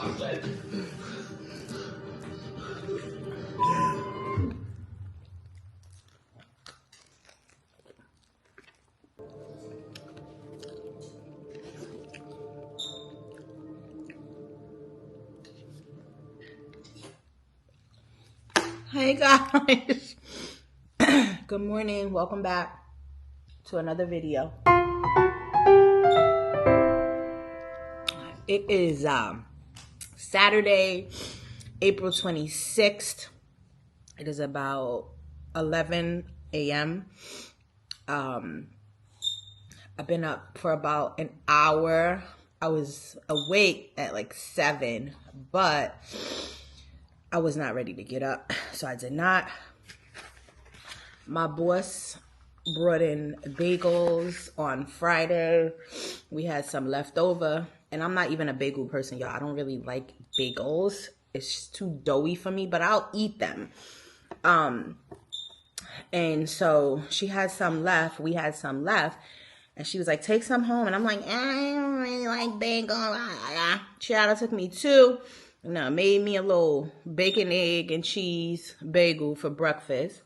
Hey guys, good morning. Welcome back to another video. It is Saturday, April 26th. It is about 11 a.m. I've been up for about an hour. I was awake at like 7, but I was not ready to get up, so I did not. My boss brought in bagels on Friday. We had some left over, and I'm not even a bagel person, y'all. I don't really like bagels. It's just too doughy for me, but I'll eat them. And so she had some left. We had some left. And she was like, take some home. And I'm like, I don't really like bagels. Child took me 2. Made me a little bacon, egg, and cheese bagel for breakfast.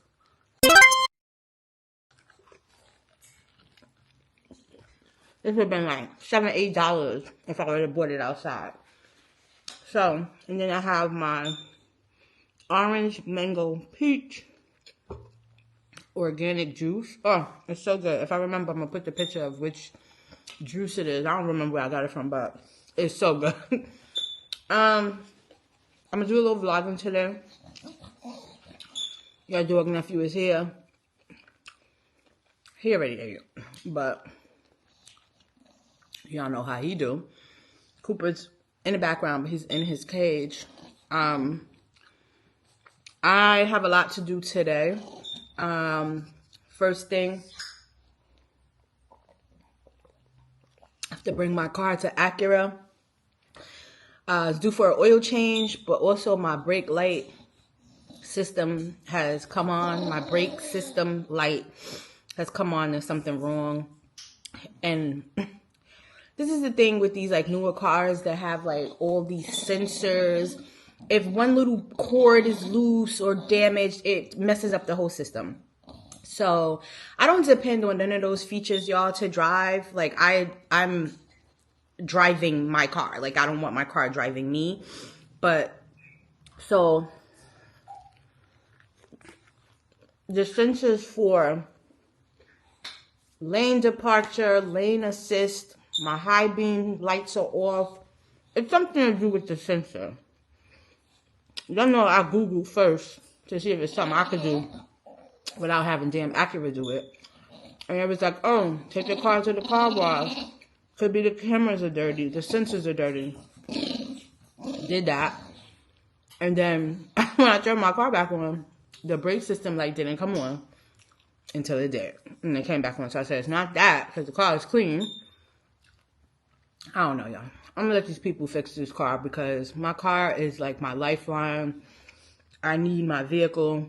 This would have been like $7, $8 if I would have bought it outside. So, and then I have my orange, mango, peach, organic juice. Oh, it's so good. If I remember, I'm going to put the picture of which juice it is. I don't remember where I got it from, but it's so good. I'm going to do a little vlogging today. Your dog nephew is here. He already ate, but y'all know how he do. Cooper's in the background, but he's in his cage. I have a lot to do today. First thing, I have to bring my car to Acura. It's due for an oil change, but also my brake light system has come on. My brake system light has come on. There's something wrong. And this is the thing with these like newer cars that have like all these sensors. If one little cord is loose or damaged, it messes up the whole system. So I don't depend on none of those features, y'all, to drive. Like I'm driving my car. Like I don't want my car driving me. But so the sensors for lane departure, lane assist, my high beam lights are off. It's something to do with the sensor. Y'all know I Googled first to see if it's something I could do without having damn Acura do it. And it was like, oh, take your car to the car wash. Could be the cameras are dirty, the sensors are dirty. Did that. And then when I turned my car back on, the brake system light didn't come on until it did. And it came back on. So I said, it's not that, because the car is clean. I don't know, y'all. I'm going to let these people fix this car because my car is like my lifeline. I need my vehicle.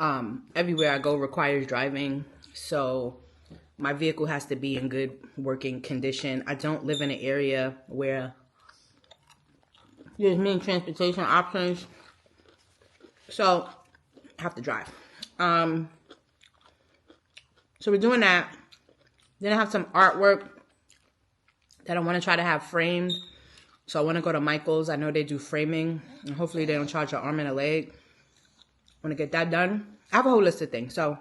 Everywhere I go requires driving. So my vehicle has to be in good working condition. I don't live in an area where there's many transportation options. So I have to drive. So we're doing that. Then I have some artwork that I want to try to have framed. So I want to go to Michael's. I know they do framing. And hopefully they don't charge an arm and a leg. I want to get that done. I have a whole list of things. So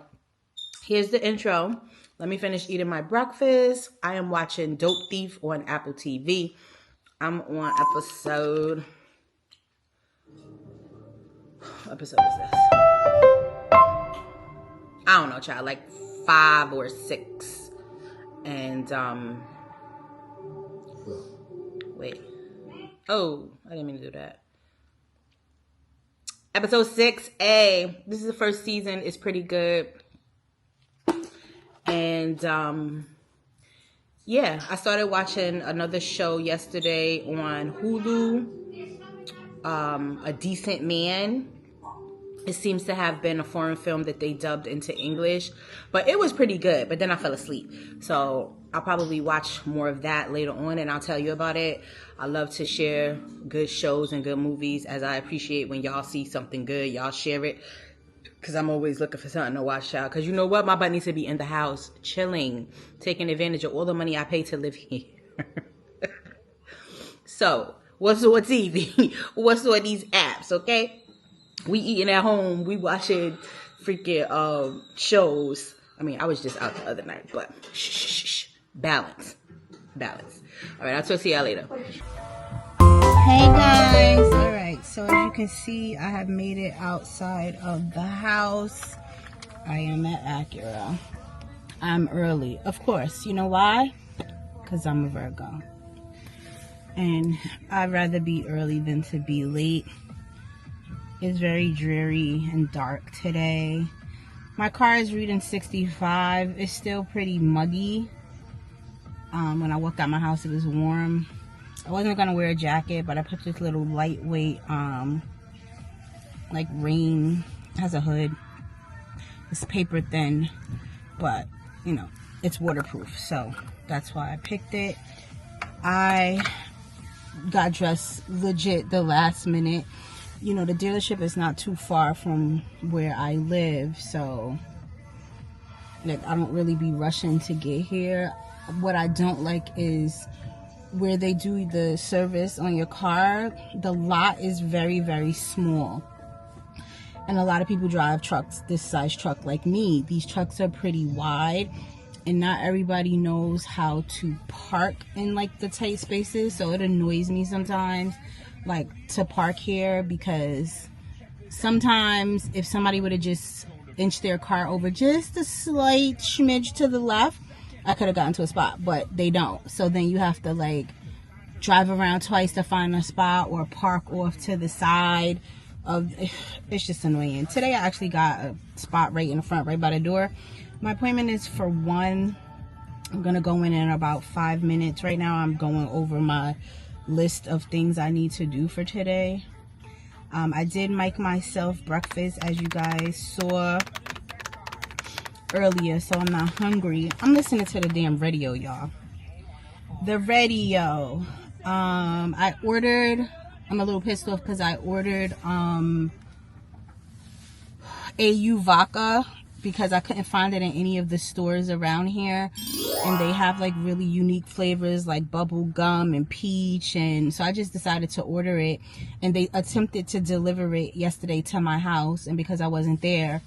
here's the intro. Let me finish eating my breakfast. I am watching Dope Thief on Apple TV. I'm on episode... What episode is this? I don't know, child. Like 5 or 6. And, wait. Oh, I didn't mean to do that. Episode 6A. This is the first season. It's pretty good. And, yeah, I started watching another show yesterday on Hulu. A Decent Man. It seems to have been a foreign film that they dubbed into English. But it was pretty good. But then I fell asleep. So I'll probably watch more of that later on, and I'll tell you about it. I love to share good shows and good movies, as I appreciate when y'all see something good, y'all share it. Because I'm always looking for something to watch out. Because you know what? My butt needs to be in the house, chilling, taking advantage of all the money I pay to live here. So, what's easy? What's on these apps, okay? We eating at home. We watching freaking shows. I mean, I was just out the other night, but shh. Balance. All right, I'll talk to y'all later. Hey guys. All right, so as you can see, I have made it outside of the house. I am at Acura. I'm early, of course. You know why? Because I'm a Virgo. And I'd rather be early than to be late. It's very dreary and dark today. My car is reading 65. It's still pretty muggy. When I walked out my house, it was warm. I wasn't gonna wear a jacket, but I put this little lightweight, like rain, it has a hood. It's paper thin, but you know, it's waterproof, so that's why I picked it. I got dressed legit the last minute. You know, the dealership is not too far from where I live, so like I don't really be rushing to get here. What I don't like is where they do the service on your car, the lot is very, very small. And a lot of people drive trucks, this size truck like me. These trucks are pretty wide, and not everybody knows how to park in like the tight spaces. So it annoys me sometimes, like, to park here, because sometimes if somebody would have just inched their car over just a slight smidge to the left, I could have gotten to a spot, but they don't. So then you have to like drive around twice to find a spot, or park off to the side of. It's just annoying. Today I actually got a spot right in the front, right by the door. My appointment is for 1. I'm gonna go in about 5 minutes. Right now I'm going over my list of things I need to do for today. I did make myself breakfast, as you guys saw earlier, so I'm not hungry. I'm listening to the damn radio, y'all. The radio. I ordered, I'm a little pissed off because I ordered AU vodka because I couldn't find it in any of the stores around here, and they have like really unique flavors like bubble gum and peach, and so I just decided to order it, and they attempted to deliver it yesterday to my house, and because I wasn't there,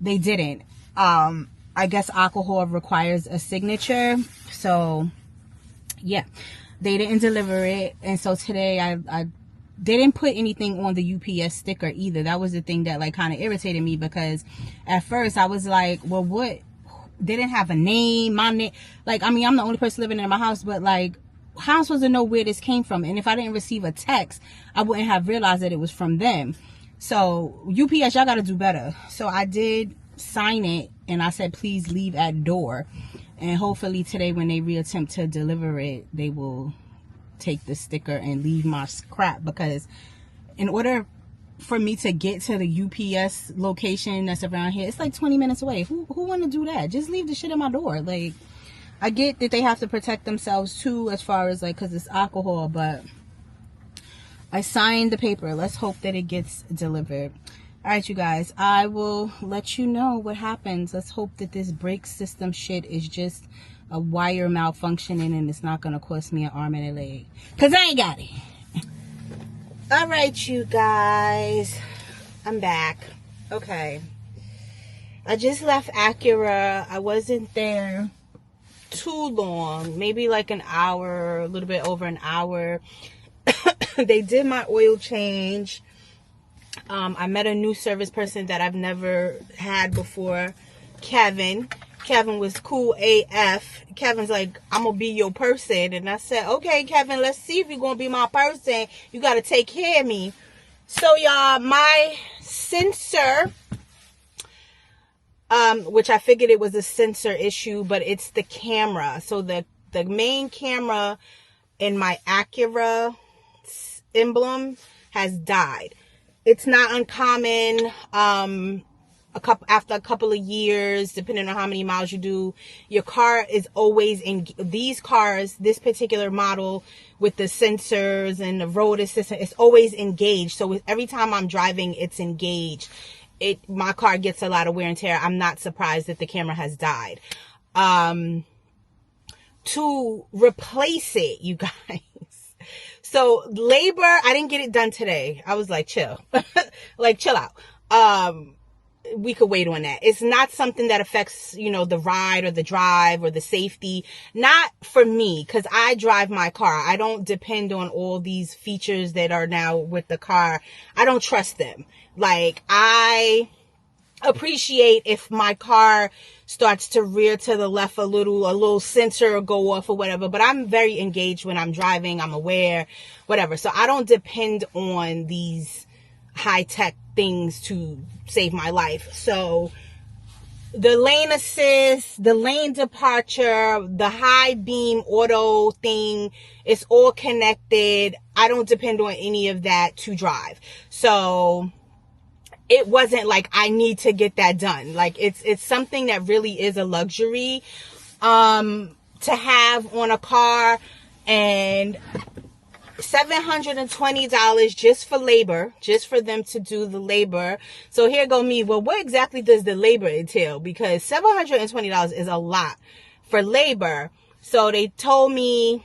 they didn't. I guess alcohol requires a signature, so yeah, they didn't deliver it. And so today I they didn't put anything on the UPS sticker either. That was the thing that like kind of irritated me, because at first I was like, well, what? They didn't have a name, my name. Like, I mean, I'm the only person living in my house, but like, how am I supposed to know where this came from? And if I didn't receive a text, I wouldn't have realized that it was from them. So UPS, y'all got to do better. So I did sign it, and I said, please leave at door. And hopefully today when they reattempt to deliver it, they will take the sticker and leave my crap, because in order for me to get to the UPS location that's around here, it's like 20 minutes away. Who want to do that? Just leave the shit at my door. Like, I get that they have to protect themselves too, as far as like, because it's alcohol, but I signed the paper. Let's hope that it gets delivered. All right, you guys, I will let you know what happens. Let's hope that this brake system shit is just a wire malfunctioning and it's not going to cost me an arm and a leg, because I ain't got it. All right, you guys, I'm back. Okay. I just left Acura. I wasn't there too long, maybe like an hour, a little bit over an hour. They did my oil change. I met a new service person that I've never had before, Kevin. Kevin was cool AF. Kevin's like, I'm gonna be your person. And I said, okay, Kevin, let's see if you're gonna be my person. You gotta take care of me. So y'all, my sensor, which I figured it was a sensor issue, but it's the camera. So the main camera in my Acura emblem has died. It's not uncommon after a couple of years, depending on how many miles you do, your car is always in these cars, this particular model with the sensors and the road assistant, it's always engaged. So every time I'm driving, it's engaged. My car gets a lot of wear and tear. I'm not surprised that the camera has died. To replace it, you guys. So labor, I didn't get it done today. I was like, chill, like chill out. We could wait on that. It's not something that affects, the ride or the drive or the safety. Not for me, because I drive my car. I don't depend on all these features that are now with the car. I don't trust them. Like, I appreciate if my car starts to rear to the left a little sensor will go off or whatever, but I'm very engaged when I'm driving. I'm aware, whatever. So I don't depend on these high-tech things to save my life. So the lane assist, the lane departure, the high beam auto thing, it's all connected. I don't depend on any of that to drive. So it wasn't like I need to get that done. Like it's something that really is a luxury to have on a car. And $720 just for labor, just for them to do the labor. So here go me. Well, what exactly does the labor entail? Because $720 is a lot for labor. So they told me,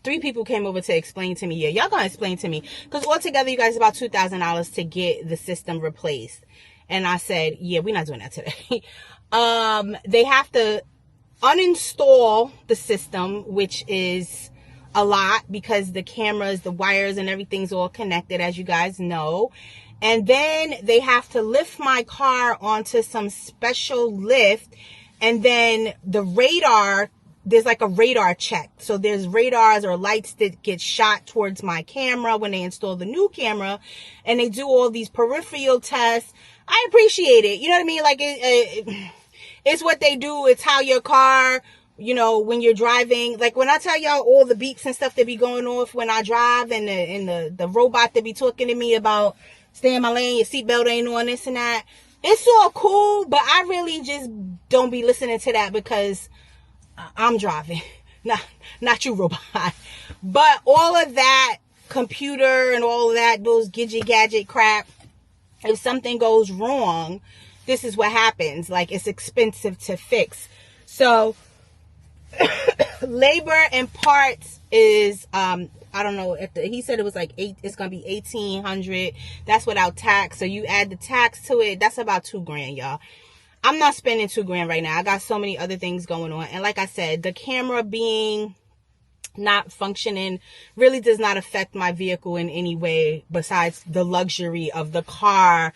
3 people came over to explain to me. Yeah, y'all gonna explain to me. Because altogether, you guys, about $2,000 to get the system replaced. And I said, yeah, we're not doing that today. They have to uninstall the system, which is a lot because the cameras, the wires, and everything's all connected, as you guys know. And then they have to lift my car onto some special lift. And then the radar, there's like a radar check. So there's radars or lights that get shot towards my camera when they install the new camera. And they do all these peripheral tests. I appreciate it. You know what I mean? Like, it's what they do. It's how your car, when you're driving, like when I tell y'all all the beeps and stuff that be going off when I drive, and the robot that be talking to me about stay in my lane, your seatbelt ain't on, this and that. It's all cool, but I really just don't be listening to that because I'm driving, not you, robot. But all of that computer and all of that, those gadget crap, if something goes wrong, this is what happens. Like, it's expensive to fix. So labor and parts is I don't know, he said it was like it's gonna be $1,800. That's without tax. So you add the tax to it, that's about $2,000, y'all. I'm not spending $2,000 right now. I got so many other things going on. And like I said, the camera being not functioning really does not affect my vehicle in any way besides the luxury of the car,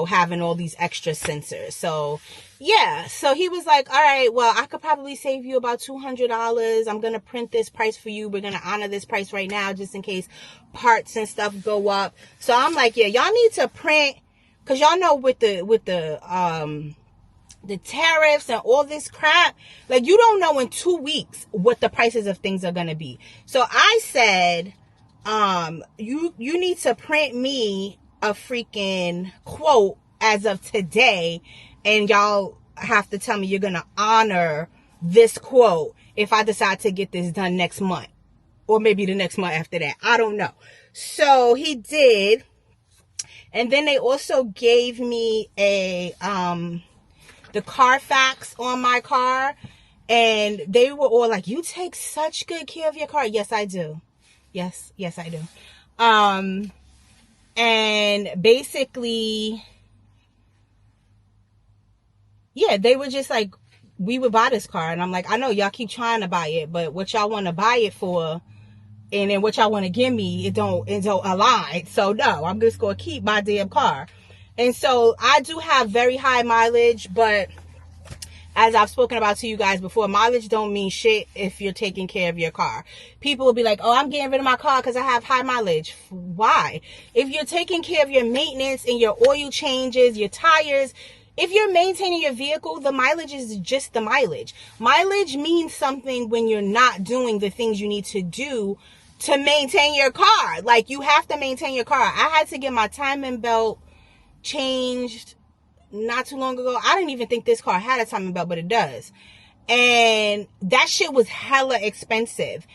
having all these extra sensors. So yeah, so he was like, all right, well, I could probably save you about $200. I'm going to print this price for you. We're going to honor this price right now just in case parts and stuff go up. So I'm like, yeah, y'all need to print, because y'all know with the tariffs and all this crap, like, you don't know in 2 weeks what the prices of things are going to be. So I said, you need to print me a freaking quote as of today, and y'all have to tell me you're going to honor this quote if I decide to get this done next month, or maybe the next month after that. I don't know. So he did. And then they also gave me the Carfax on my car, and they were all like, you take such good care of your car. Yes, I do. Yes, I do. And basically, yeah, they were just like, we would buy this car. And I'm like, I know y'all keep trying to buy it, but what y'all want to buy it for, and then what y'all want to give me, it don't align. So no, I'm just going to keep my damn car. And so I do have very high mileage, but as I've spoken about to you guys before, mileage don't mean shit if you're taking care of your car. People will be like, oh, I'm getting rid of my car because I have high mileage. Why? If you're taking care of your maintenance and your oil changes, your tires, if you're maintaining your vehicle, the mileage is just the mileage. Mileage means something when you're not doing the things you need to do to maintain your car. Like, you have to maintain your car. I had to get my timing belt changed not too long ago. I didn't even think this car had a timing belt, but it does. And that shit was hella expensive.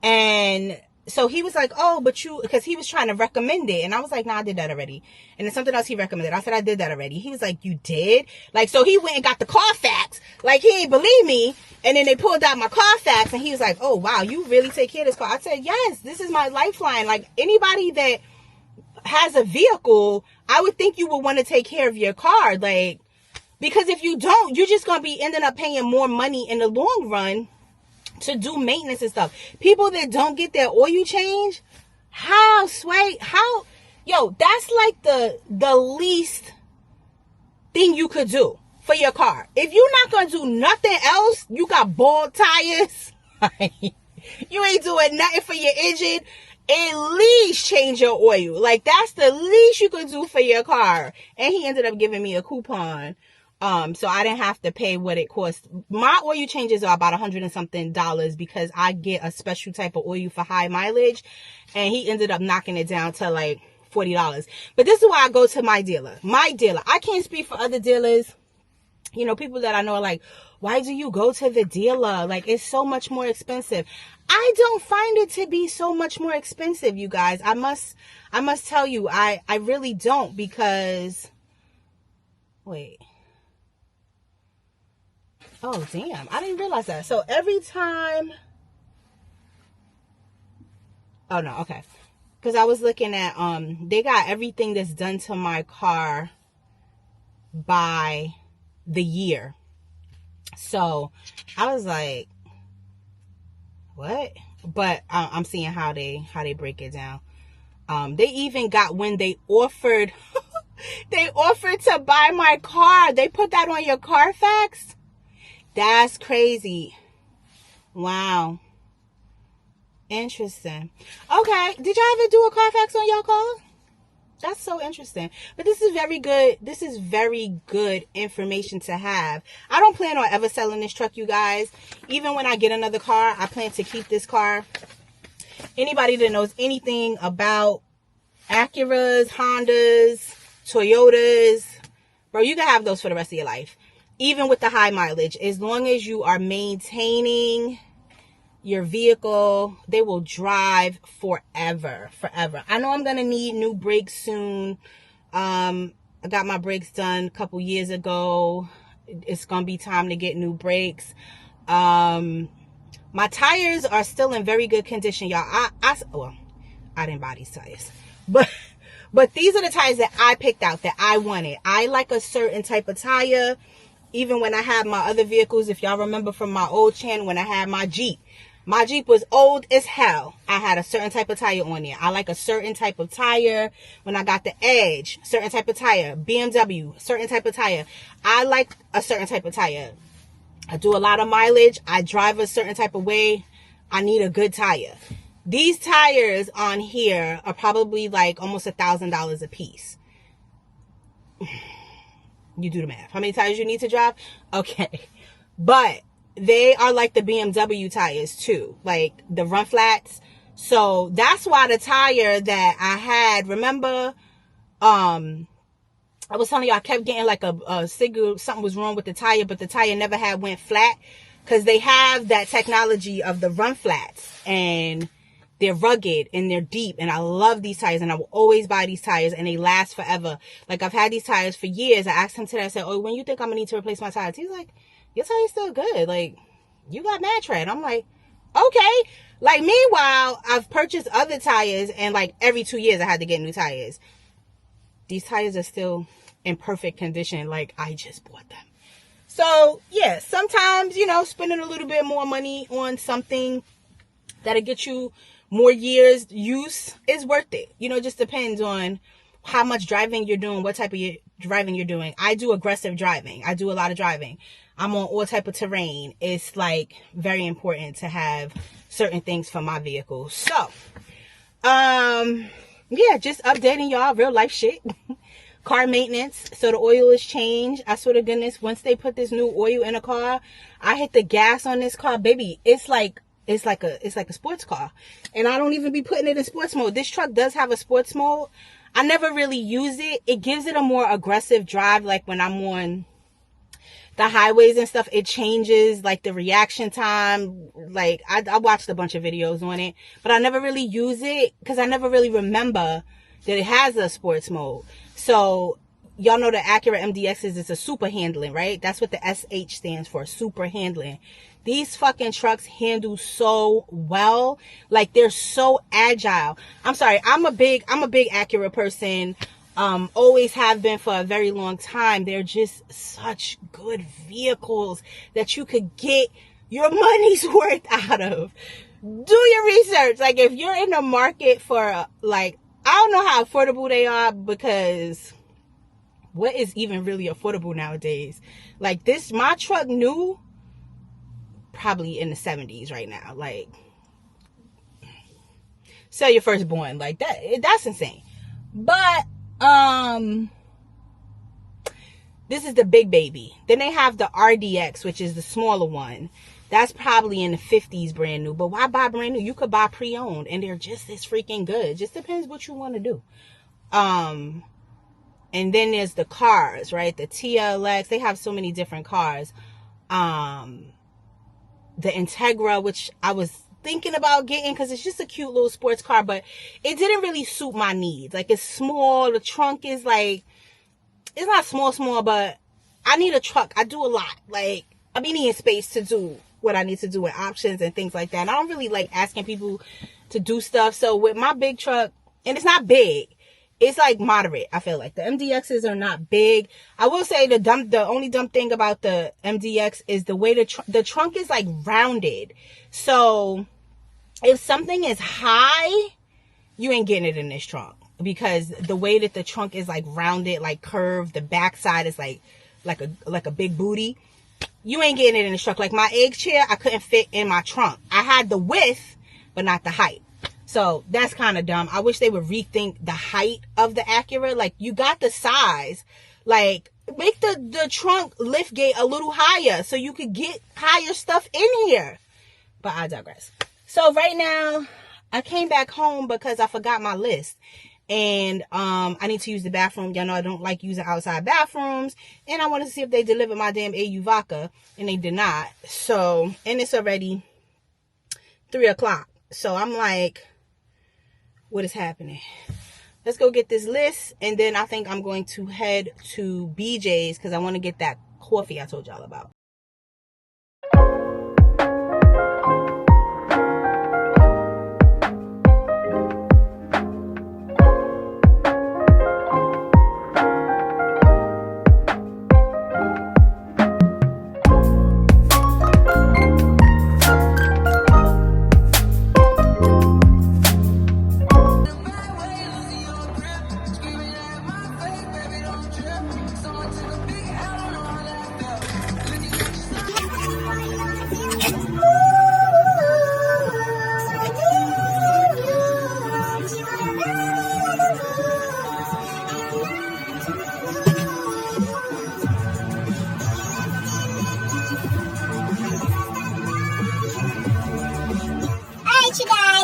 And so he was like, oh, but because he was trying to recommend it. And I was like, nah, I did that already. And then something else he recommended. I said, I did that already. He was like, you did? Like, so he went and got the Carfax. Like, he didn't believe me. And then they pulled out my Carfax and he was like, oh, wow, you really take care of this car. I said, yes, this is my lifeline. Like, anybody that has a vehicle, I would think you would want to take care of your car. Like, because if you don't, you're just going to be ending up paying more money in the long run to do maintenance and stuff. People that don't get their oil change, that's like the least thing you could do for your car. If you're not gonna do nothing else, you got bald tires, you ain't doing nothing for your engine, at least change your oil. Like, that's the least you could do for your car. And he ended up giving me a coupon. So I didn't have to pay what it cost. My oil changes are about $100 and something because I get a special type of oil for high mileage, and he ended up knocking it down to like $40. But this is why I go to my dealer. I can't speak for other dealers. You know, people that I know are like, why do you go to the dealer? Like, it's so much more expensive. I don't find it to be so much more expensive, you guys. I must tell you, I really don't, because wait. Oh, damn. I didn't realize that. So every time... Oh, no. Okay. Because I was looking at... They got everything that's done to my car by the year. So I was like, what? But I'm seeing how they break it down. They even got when they offered... they offered to buy my car. They put that on your Carfax. That's crazy. Wow. Interesting. Okay. Did y'all ever do a Carfax on your car? That's so interesting. But this is very good. This is very good information to have. I don't plan on ever selling this truck, you guys. Even when I get another car, I plan to keep this car. Anybody that knows anything about Acuras, Hondas, Toyotas, bro, you can have those for the rest of your life. Even with the high mileage, as long as you are maintaining your vehicle, they will drive forever. I know I'm going to need new brakes soon. I got my brakes done a couple years ago. It's going to be time to get new brakes. My tires are still in very good condition, y'all. I didn't buy these tires. But these are the tires that I picked out, that I wanted. I like a certain type of tire. Even when I had my other vehicles, if y'all remember from my old channel, when I had my Jeep was old as hell. I had a certain type of tire on there. I like a certain type of tire. When I got the Edge, certain type of tire. BMW, certain type of tire. I like a certain type of tire. I do a lot of mileage. I drive a certain type of way. I need a good tire. These tires on here are probably like almost $1,000 a piece. You do the math. How many tires you need to drive? Okay. But they are like the BMW tires too. Like the run flats. So that's why the tire that I had, remember, I was telling you I kept getting like a signal, something was wrong with the tire, but the tire never had went flat. Because they have that technology of the run flats. And they're rugged and they're deep, and I love these tires, and I will always buy these tires, and they last forever. Like, I've had these tires for years. I asked him today, I said, oh, when you think I'm gonna need to replace my tires? He's like, your tire's still good. Like, you got mad tread. I'm like, okay. Like, meanwhile, I've purchased other tires, and like every 2 years I had to get new tires. These tires are still in perfect condition. Like, I just bought them. So yeah, sometimes, you know, spending a little bit more money on something that'll get you more years use is worth it. You know, it just depends on how much driving you're doing, what type of driving you're doing. I do aggressive driving. I do a lot of driving. I'm on all type of terrain. It's like very important to have certain things for my vehicle. So, yeah, just updating y'all real life shit. Car maintenance. So the oil is changed. I swear to goodness, once they put this new oil in a car, I hit the gas on this car, baby. It's like it's like a sports car. And I don't even be putting it in sports mode. This truck does have a sports mode. I never really use it. It gives it a more aggressive drive. Like when I'm on the highways and stuff, it changes like the reaction time. Like I watched a bunch of videos on it, but I never really use it because I never really remember that it has a sports mode. So y'all know the Acura MDXs is a super handling, right? That's what the SH stands for, super handling. These fucking trucks handle so well. Like they're so agile. I'm sorry, I'm a big Acura person. Always have been for a very long time. They're just such good vehicles that you could get your money's worth out of. Do your research. Like if you're in the market for like, I don't know how affordable they are, because what is even really affordable nowadays? Like this, my truck new, probably in the 70s right now. Like sell your firstborn. Like that's insane. But this is the big baby. Then they have the RDX, which is the smaller one. That's probably in the 50s brand new. But why buy brand new? You could buy pre-owned and they're just as freaking good. Just depends what you want to do. And then there's the cars, right? The TLX. They have so many different cars. The Integra, which I was thinking about getting because it's just a cute little sports car, but it didn't really suit my needs. Like it's small. The trunk is like, it's not small, but I need a truck. I do a lot. Like I be needing space to do what I need to do with options and things like that. And I don't really like asking people to do stuff. So with my big truck, and it's not big, it's like moderate. I feel like the MDXs are not big. I will say the only dumb thing about the MDX is the way the trunk is like rounded. So if something is high, you ain't getting it in this trunk, because the way that the trunk is like rounded, like curved, the backside is like a big booty. You ain't getting it in the truck. Like my egg chair, I couldn't fit in my trunk. I had the width, but not the height. So that's kind of dumb. I wish they would rethink the height of the Acura. Like you got the size, like make the trunk lift gate a little higher so you could get higher stuff in here. But I digress. So right now I came back home because I forgot my list. And I need to use the bathroom. Y'all know I don't like using outside bathrooms. And I wanted to see if they delivered my damn AU vodka. And they did not. So, and it's already 3 o'clock. So I'm like, what is happening? Let's go get this list. And then I think I'm going to head to BJ's because I want to get that coffee I told y'all about.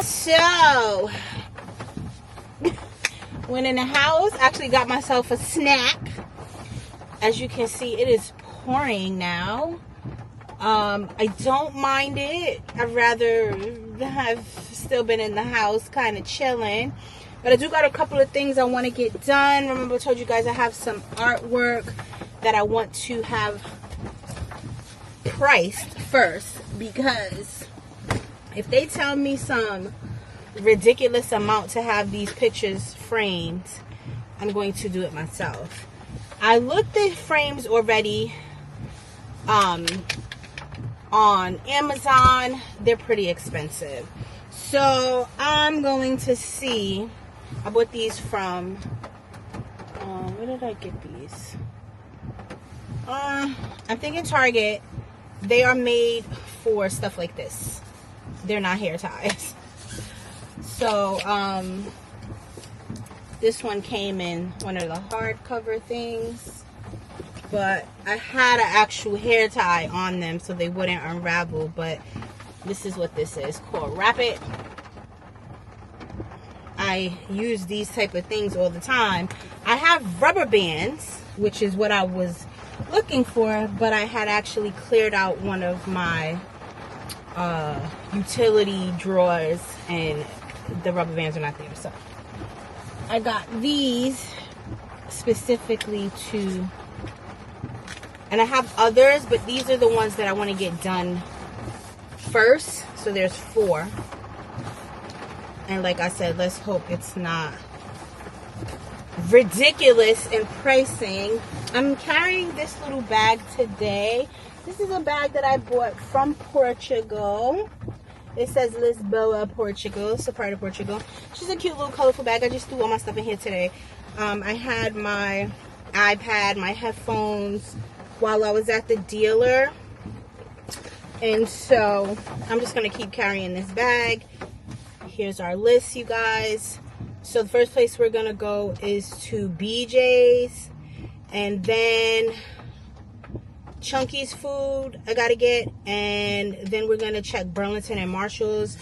So, went in the house, actually got myself a snack. As you can see, it is pouring now. I don't mind it. I'd rather have still been in the house kind of chilling. But I do got a couple of things I want to get done. Remember I told you guys I have some artwork that I want to have priced first. Because if they tell me some ridiculous amount to have these pictures framed, I'm going to do it myself. I looked at frames already on Amazon. They're pretty expensive, so I'm going to see. I bought these from where did I get these? I'm thinking Target. They are made for stuff like this. They're not hair ties. So this one came in one of the hardcover things, but I had an actual hair tie on them so they wouldn't unravel. But This is what this is called. Wrap It. I use these type of things all the time. I have rubber bands, which is what I was looking for, but I had actually cleared out one of my utility drawers and the rubber bands are not there. So I got these specifically to, and I have others, but these are the ones that I want to get done first. So there's 4. And like I said, let's hope it's not ridiculous in pricing. I'm carrying this little bag today. This is a bag that I bought from Portugal. It says Lisboa, Portugal. It's a part of Portugal. It's just a cute little colorful bag. I just threw all my stuff in here today. I had my iPad, my headphones while I was at the dealer. And so I'm just going to keep carrying this bag. Here's our list, you guys. So the first place we're gonna go is to BJ's, and then Chunky's food I gotta get, and then we're gonna check Burlington and Marshall's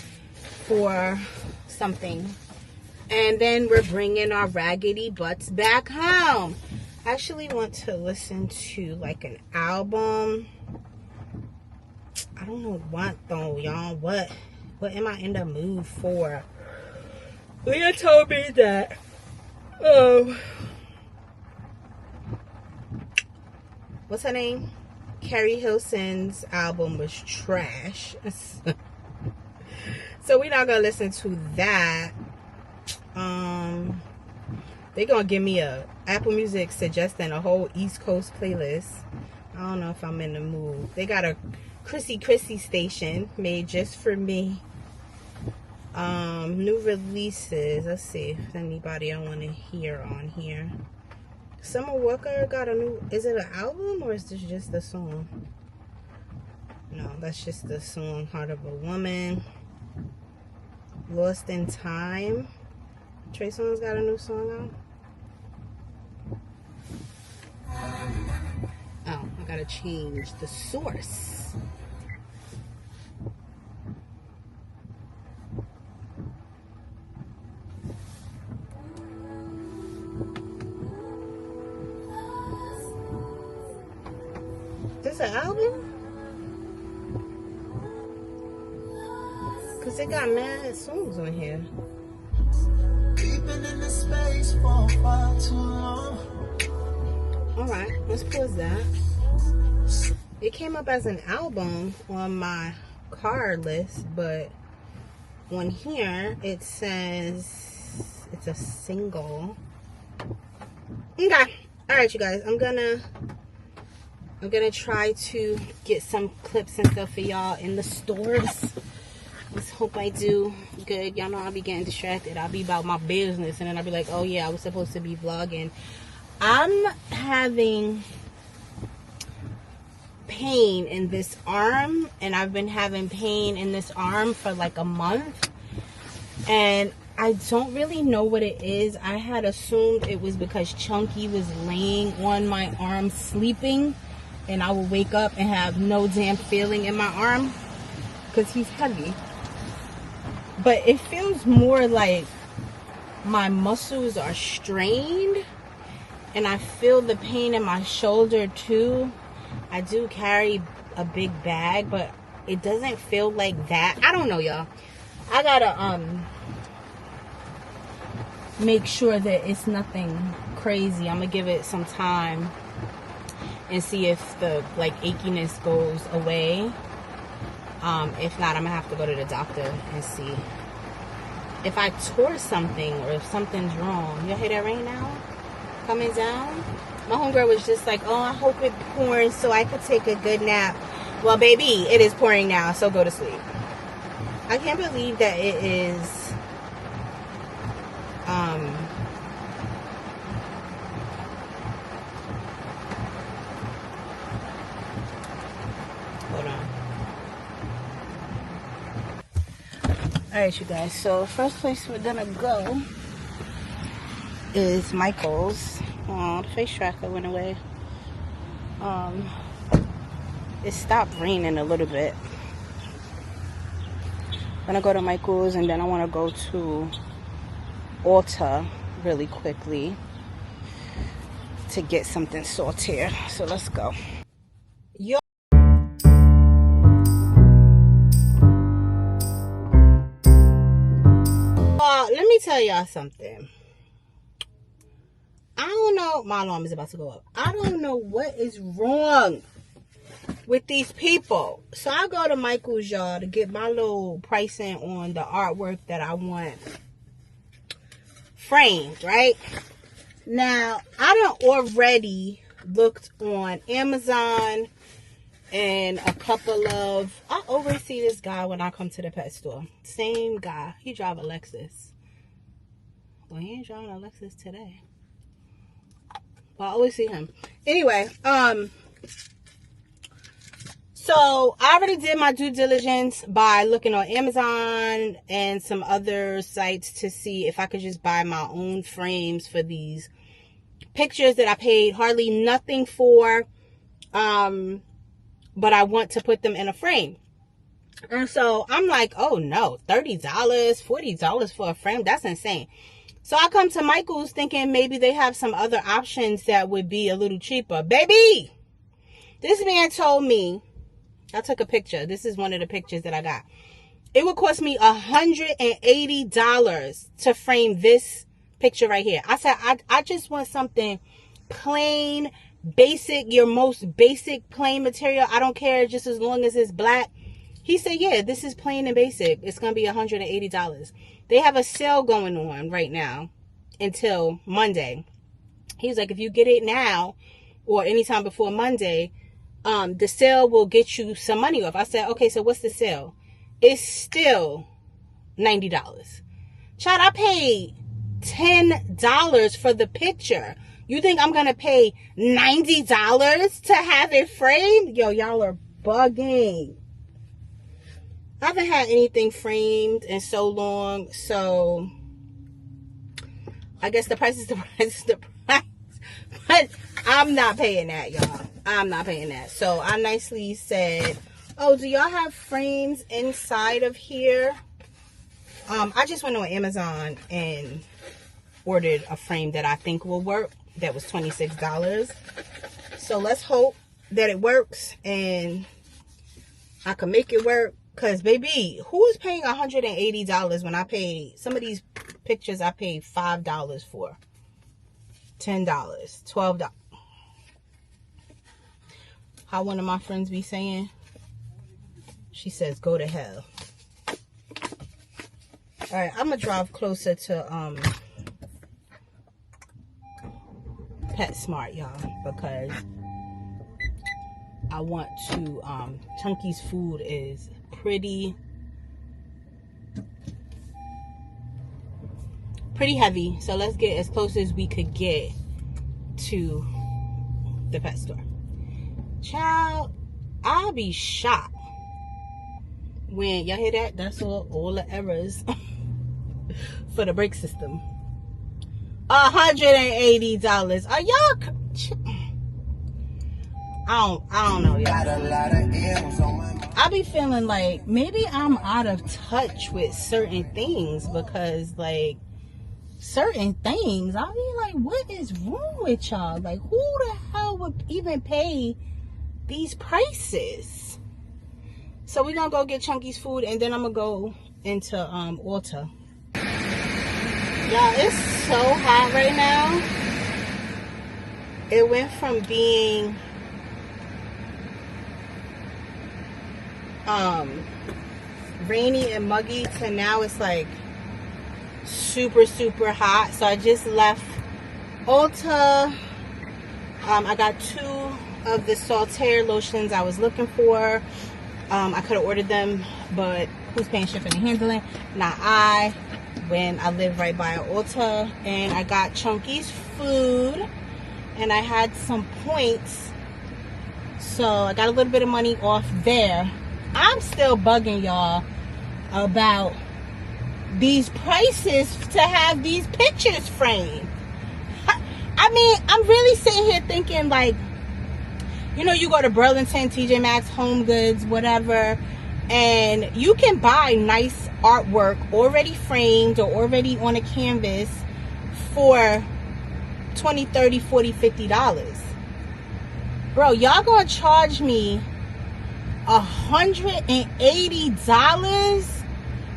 for something, and then we're bringing our raggedy butts back home. I actually want to listen to like an album. I don't know what though, y'all. What am I in the mood for? Leah told me that what's her name? Carrie Hilson's album was trash. So we're not gonna listen to that. They're gonna give me a Apple Music suggesting a whole East Coast playlist. I don't know if I'm in the mood. They got a Chrissy station made just for me. New releases. Let's see if anybody I want to hear on here. Summer Walker got a new, is it an album or is this just the song? No, that's just the song. Heart of a Woman. Lost in Time. Trey Songz got a new song out. Oh, I gotta change the source. This an album? Cause it got mad songs on here. Keeping in the space for far too long. Alright, let's pause that. It came up as an album on my car list, but on here it says it's a single. Okay. Alright, you guys, I'm gonna try to get some clips and stuff for y'all in the stores. Let's hope I do good. Y'all know I'll be getting distracted. I'll be about my business and then I'll be like, oh yeah, I was supposed to be vlogging. I'm having pain in this arm, and I've been having pain in this arm for like a month, and I don't really know what it is. I had assumed it was because Chunky was laying on my arm sleeping, and I would wake up and have no damn feeling in my arm because he's heavy. But it feels more like my muscles are strained, and I feel the pain in my shoulder too. I do carry a big bag, but it doesn't feel like that. I don't know, y'all. I gotta make sure that it's nothing crazy. I'm gonna give it some time and see if the like achiness goes away. If not, I'm gonna have to go to the doctor and see if I tore something or if something's wrong. Y'all hear that rain now coming down? My homegirl was just like, oh, I hope it pours so I could take a good nap. Well, baby, it is pouring now, so go to sleep. I can't believe that it is hold on. Alright, you guys, so the first place we're gonna go is Michael's. Oh, the face tracker went away. It stopped raining a little bit. gonna go to Michael's, and then I want to go to Ulta really quickly to get something saltier. So let's go. Yo. Let me tell y'all something. I don't know. My alarm is about to go up. I don't know what is wrong with these people. So I go to Michael's, y'all, to get my little pricing on the artwork that I want framed, right? Now, I done already looked on Amazon and a couple of... I always see this guy when I come to the pet store. Same guy. He drive a Lexus. Well, he ain't driving a Lexus today. But I always see him. Anyway, so I already did my due diligence by looking on Amazon and some other sites to see if I could just buy my own frames for these pictures that I paid hardly nothing for. But I want to put them in a frame. And so I'm like, oh no, $30, $40 for a frame? That's insane. So I come to Michael's thinking maybe they have some other options that would be a little cheaper. Baby, this man told me, I took a picture. This is one of the pictures that I got. It would cost me $180 to frame this picture right here. I said, I just want something plain, basic, your most basic plain material. I don't care, just as long as it's black. He said, yeah, this is plain and basic. It's going to be $180. They have a sale going on right now until Monday. He was like, if you get it now or anytime before Monday, the sale will get you some money off. I said, okay, so what's the sale? It's still $90. Child, I paid $10 for the picture. You think I'm going to pay $90 to have it framed? Yo, y'all are bugging. I haven't had anything framed in so long, so I guess the price is the price is the price. But I'm not paying that, y'all. I'm not paying that. So I nicely said, oh, do y'all have frames inside of here? I just went on Amazon and ordered a frame that I think will work. That was $26. So let's hope that it works and I can make it work. Because, baby, who is paying $180 when I paid... Some of these pictures I paid $5 for. $10. $12. How one of my friends be saying? She says, go to hell. Alright, I'm going to drive closer to PetSmart, y'all. Because I want to... Chunky's food is... pretty heavy, so let's get as close as we could get to the pet store. Child, I'll be shocked when y'all hear that. That's all the errors for the brake system. $180. Are y'all? I don't know, y'all. I be feeling like maybe I'm out of touch with certain things because, like, certain things, I be like, what is wrong with y'all? Like, who the hell would even pay these prices? So we're gonna go get Chunky's food and then I'm gonna go into Ulta. Y'all, it's so hot right now. It went from being rainy and muggy to now it's like super hot. So I just left Ulta. I got 2 of the Saltaire lotions I was looking for. I could have ordered them, but who's paying shipping and handling? Not I, when I live right by Ulta. And I got Chunky's food and I had some points, so I got a little bit of money off there. I'm still bugging y'all about these prices to have these pictures framed. I mean, I'm really sitting here thinking, like, you know, you go to Burlington, TJ Maxx, Home Goods, whatever, And you can buy nice artwork already framed or already on a canvas for $20, $30, $40, $50. Bro, y'all gonna charge me $180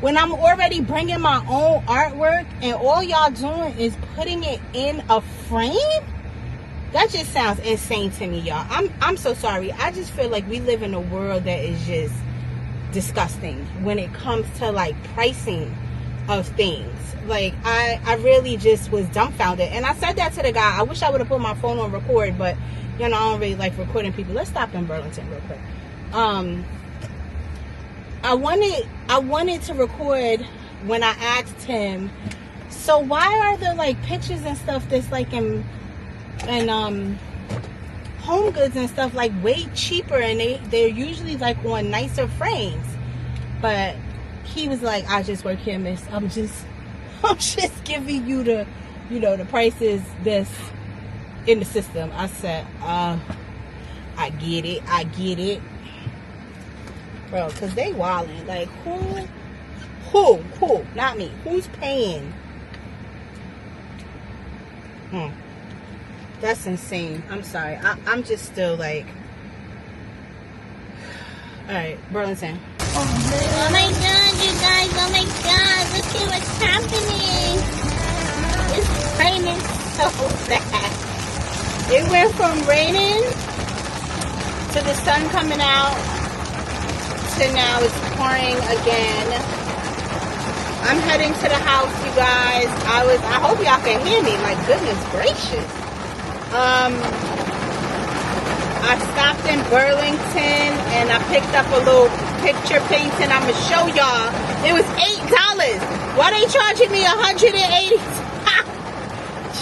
when I'm already bringing my own artwork and all y'all doing is putting it in a frame? That just sounds insane to me, y'all. I'm so sorry. I just feel like we live in a world that is just disgusting when it comes to like pricing of things. Like I really just was dumbfounded, and I said that to the guy. I wish I would have put my phone on record, but you know I don't really like recording people. Let's stop in Burlington real quick. I wanted to record when I asked him, so why are the like pictures and stuff that's like in Home Goods and stuff like way cheaper, and they're usually like on nicer frames? But he was like, I just work here, miss. I'm just giving you the, you know, the prices that's in the system. I said, I get it. Bro, because they wilding. Like, who? Not me. Who's paying? That's insane. I'm sorry. I'm just still like... Alright, Burlington. Oh my god, you guys. Oh my god. Look at what's happening. It's raining So bad. It went from raining to the sun coming out to now it's pouring again. I'm heading to the house, you guys. I hope y'all can hear me. My goodness gracious. I stopped in Burlington and I picked up a little picture painting. I'm gonna show y'all. It was $8. Why they charging me $180?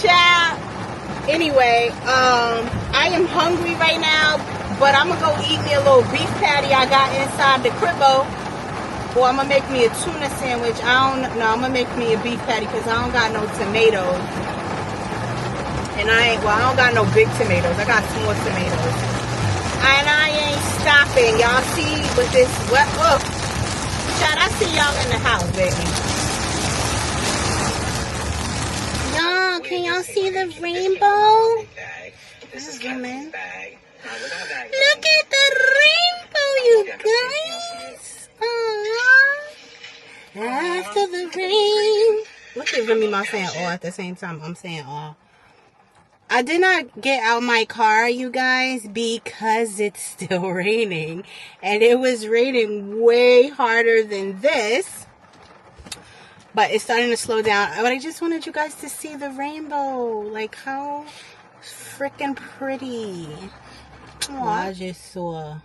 Child. Anyway, I am hungry right now, but I'm gonna go eat me a little beef patty I got inside the cribbo. Or I'm gonna make me a tuna sandwich. I'm gonna make me a beef patty because I don't got no tomatoes. And I don't got no big tomatoes. I got small tomatoes. And I ain't stopping. Y'all see with this wet look. Child, I see y'all in the house, baby. Y'all, can y'all see the rainbow? Zoom in. Look at the rainbow, you guys. Aww. After the rain. Look at Remy Ma saying all at the same time. I'm saying all. I did not get out my car, you guys, because it's still raining. And it was raining way harder than this. But it's starting to slow down. But I just wanted you guys to see the rainbow. Like, how freaking pretty. Aww. I just saw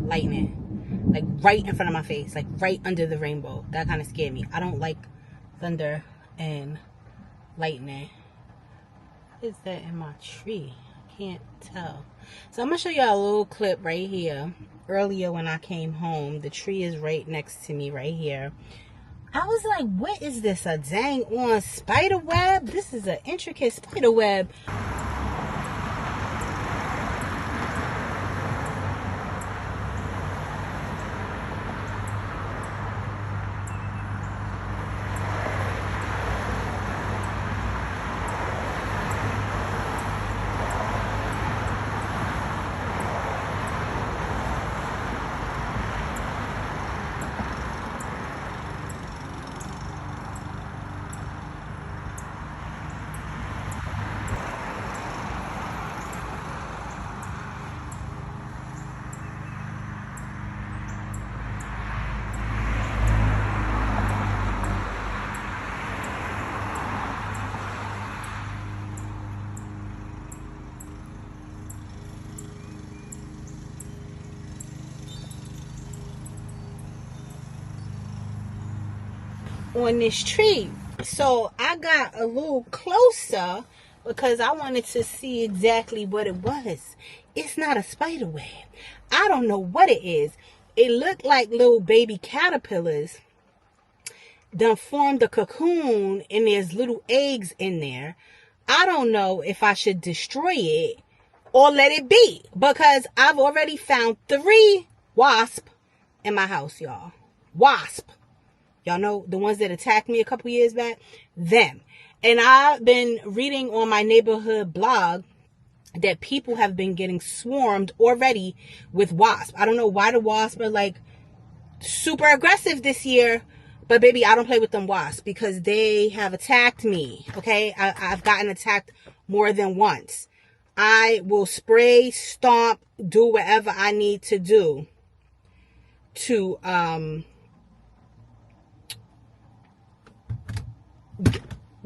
lightning. Like, right in front of my face. Like, right under the rainbow. That kind of scared me. I don't like thunder and lightning. What is that in my tree? I can't tell. So I'm going to show y'all a little clip right here. Earlier when I came home, the tree is right next to me right here. I was like, what is this? A dang on spider web? This is an intricate spider web. On this tree. So I got a little closer because I wanted to see exactly what it was. It's not a spider web. I don't know what it is. It looked like little baby caterpillars done formed a cocoon and there's little eggs in there. I don't know if I should destroy it or let it be because I've already found 3 wasp in my house, y'all. Wasp. Y'all know the ones that attacked me a couple years back? Them. And I've been reading on my neighborhood blog that people have been getting swarmed already with wasps. I don't know why the wasps are like super aggressive this year, but baby, I don't play with them wasps because they have attacked me. Okay, I've gotten attacked more than once. I will spray, stomp, do whatever I need to do to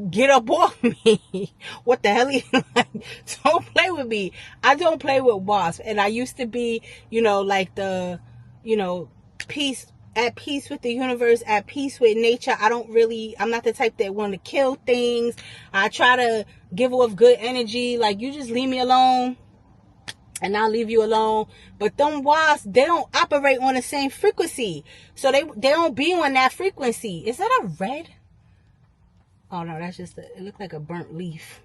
get up off me. What the hell are you like? Don't play with me. I don't play with wasps. And I used to be, like the, at peace with the universe, at peace with nature. I'm not the type that want to kill things. I try to give off good energy. Like, you just leave me alone and I'll leave you alone. But them wasps, they don't operate on the same frequency. So they don't be on that frequency. Is that a red? Oh no, that's just it looked like a burnt leaf.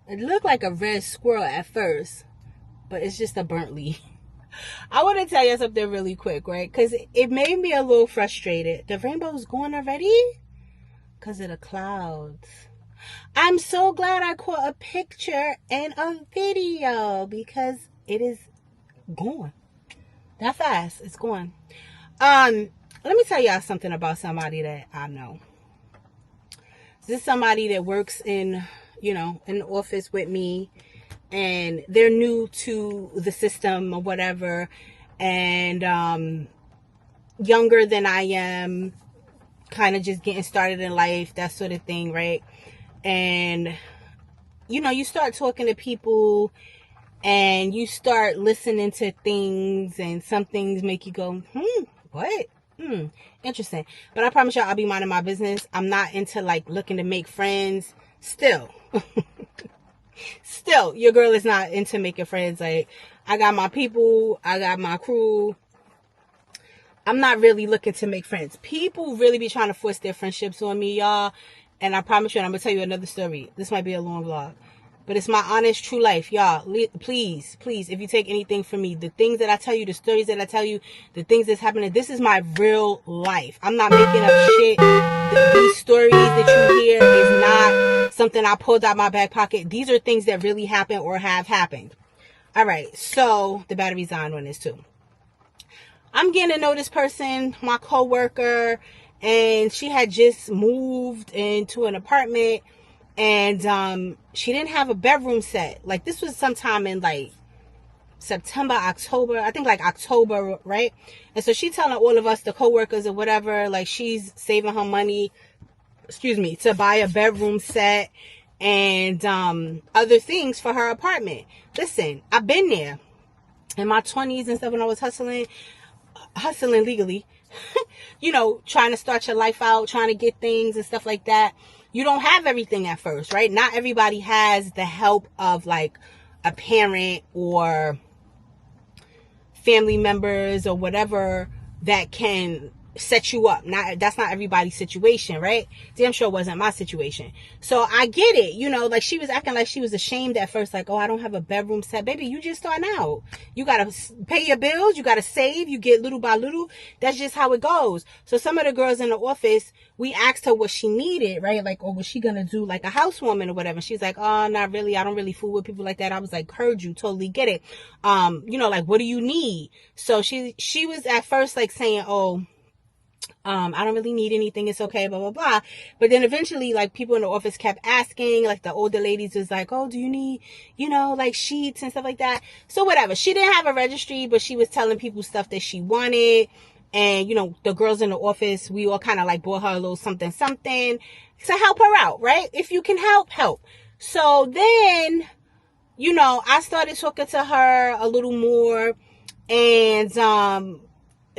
It looked like a red squirrel at first, but it's just a burnt leaf. I want to tell you something really quick, right? Because it made me a little frustrated. The rainbow's going already? Because of the clouds. I'm so glad I caught a picture and a video because it is gone. That fast, it's gone. Let me tell y'all something about somebody that I know. This is somebody that works in the office with me, and they're new to the system or whatever, and younger than I am, kind of just getting started in life, that sort of thing, right? And, you start talking to people and you start listening to things, and some things make you go, what? Interesting. But I promise y'all, I'll be minding my business. I'm not into like looking to make friends. Still, your girl is not into making friends. Like, I got my people, I got my crew. I'm not really looking to make friends. People really be trying to force their friendships on me, y'all. And I promise you, and I'm gonna tell you another story. This might be a long vlog, but it's my honest, true life, y'all. Please, if you take anything from me, the things that I tell you, the stories that I tell you, the things that's happening, this is my real life. I'm not making up shit. These stories that you hear is not something I pulled out my back pocket. These are things that really happen or have happened. All right, so the battery's on this too. I'm getting to know this person, my coworker, and she had just moved into an apartment. And she didn't have a bedroom set. Like, this was sometime in like September, October. I think like October, right? And so she telling all of us, the coworkers or whatever, like she's saving her money, to buy a bedroom set and other things for her apartment. Listen, I've been there in my 20s and stuff when I was hustling legally. Trying to start your life out, trying to get things and stuff like that. You don't have everything at first, right? Not everybody has the help of like a parent or family members or whatever that can set you up. That's not everybody's situation, right? Damn sure wasn't my situation. So I get it, like she was acting like she was ashamed at first, like, oh, I don't have a bedroom set. Baby, you just starting out. You gotta pay your bills, you gotta save, you get little by little. That's just how it goes. So some of the girls in the office, we asked her what she needed, right? Like, or was she gonna do like a housewoman or whatever? She's like, oh, not really. I don't really fool with people like that. I was like, heard you, totally get it. Like, what do you need? So she was at first like saying, oh, I don't really need anything. It's okay, blah, blah, blah. But then eventually, like, people in the office kept asking, like, the older ladies was like, oh, do you need, like sheets and stuff like that? So whatever. She didn't have a registry, but she was telling people stuff that she wanted. And, the girls in the office, we all kind of like bought her a little something to help her out, right? If you can help. So then, I started talking to her a little more, and,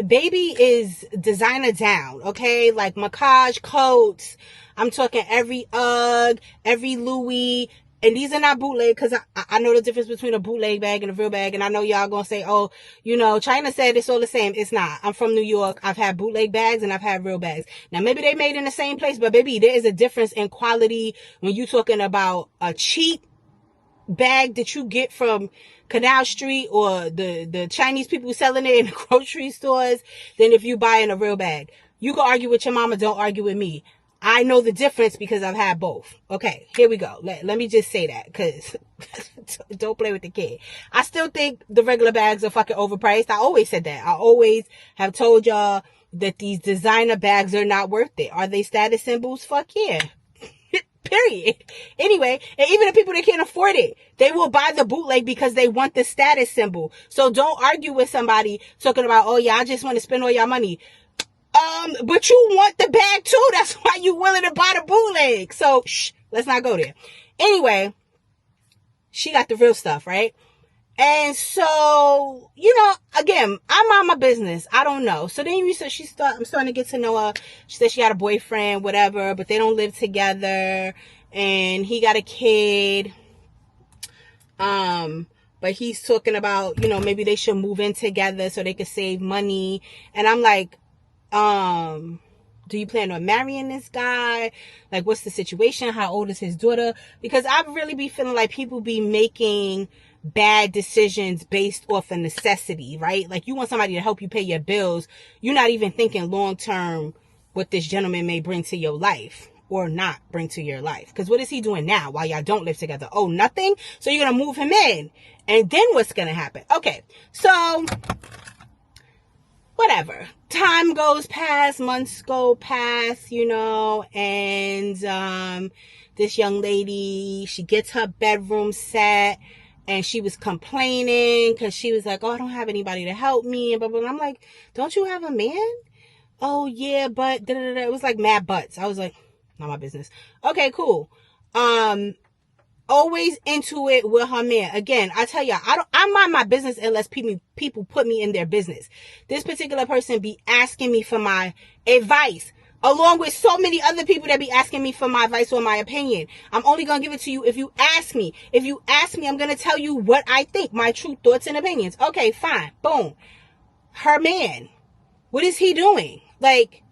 baby is designer down, okay? Like massage coats. I'm talking every UGG, every Louis. And these are not bootleg, because I know the difference between a bootleg bag and a real bag. And I know y'all gonna say, oh, China said it's all the same. It's not. I'm from New York. I've had bootleg bags and I've had real bags. Now, maybe they made in the same place, but baby, there is a difference in quality when you talking about a cheap bag that you get from Canal Street or the Chinese people selling it in the grocery stores than if you buy in a real bag. You can argue with your mama, don't argue with me. I know the difference because I've had both. Okay, here we go. Let me just say that, because don't play with the kid. I still think the regular bags are fucking overpriced. I always said that. I always have told y'all that these designer bags are not worth it. Are they status symbols? Fuck yeah. Period. Anyway, and even the people that can't afford it, they will buy the bootleg because they want the status symbol. So don't argue with somebody talking about, oh yeah, I just want to spend all your money. But you want the bag too. That's why you willing to buy the bootleg. So, let's not go there. Anyway, she got the real stuff, right? And so, again, I mind my business. I don't know. So then I'm starting to get to know her. She said she got a boyfriend, whatever, but they don't live together. And he got a kid. But he's talking about, maybe they should move in together so they could save money. And I'm like, do you plan on marrying this guy? Like, what's the situation? How old is his daughter? Because I really be feeling like people be making bad decisions based off of necessity, right? Like, you want somebody to help you pay your bills. You're not even thinking long term what this gentleman may bring to your life or not bring to your life. Because what is he doing now while y'all don't live together? Oh, nothing? So you're going to move him in. And then what's going to happen? Okay, so whatever. Time goes past, months go past, and this young lady, she gets her bedroom set, and she was complaining because she was like, oh, I don't have anybody to help me, and blah, blah, blah. I'm like, don't you have a man? Oh, yeah, but da-da-da-da. It was like mad butts. I was like, not my business. Okay, cool. Always into it with her man. Again, I tell y'all, I mind my business unless people put me in their business. This particular person be asking me for my advice, along with so many other people that be asking me for my advice or my opinion. I'm only going to give it to you if you ask me. If you ask me, I'm going to tell you what I think, my true thoughts and opinions. Okay, fine. Boom. Her man. What is he doing? Like,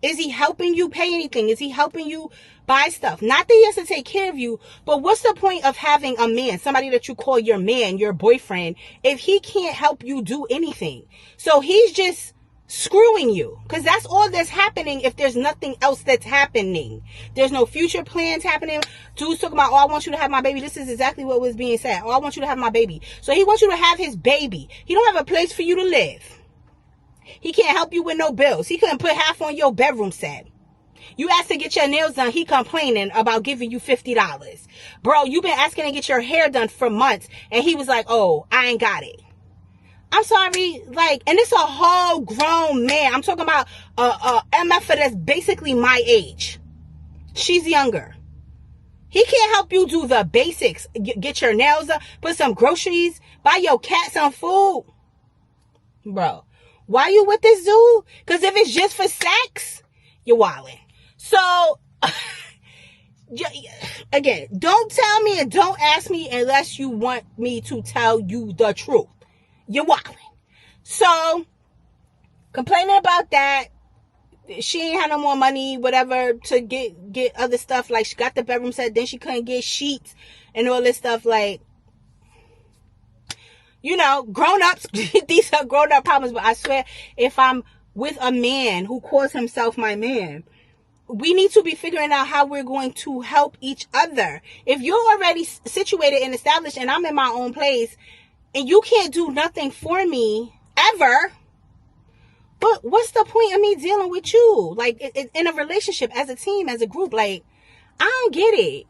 is he helping you pay anything? Is he helping you buy stuff? Not that he has to take care of you, but what's the point of having a man, somebody that you call your man, your boyfriend, if he can't help you do anything? So he's just screwing you, because that's all that's happening if there's nothing else that's happening. There's no future plans happening. Dude's talking about, oh, I want you to have my baby. This is exactly what was being said. Oh, I want you to have my baby. So he wants you to have his baby. He don't have a place for you to live. He can't help you with no bills. He couldn't put half on your bedroom set. You asked to get your nails done, he complaining about giving you $50. Bro, you been asking to get your hair done for months, and he was like, oh, I ain't got it. I'm sorry, like, and it's a whole grown man. I'm talking about a MF that's basically my age. She's younger. He can't help you do the basics. Get your nails done, put some groceries, buy your cat some food. Bro, why you with this dude? Because if it's just for sex, you're wilding. So, again, don't tell me and don't ask me unless you want me to tell you the truth. You're wilding. So, complaining about that. She ain't had no more money, whatever, to get other stuff. Like, she got the bedroom set, then she couldn't get sheets and all this stuff. Like, grown-ups, these are grown-up problems. But I swear, if I'm with a man who calls himself my man, we need to be figuring out how we're going to help each other. If you're already situated and established and I'm in my own place and you can't do nothing for me ever, but what's the point of me dealing with you? Like, in a relationship, as a team, as a group, like, I don't get it.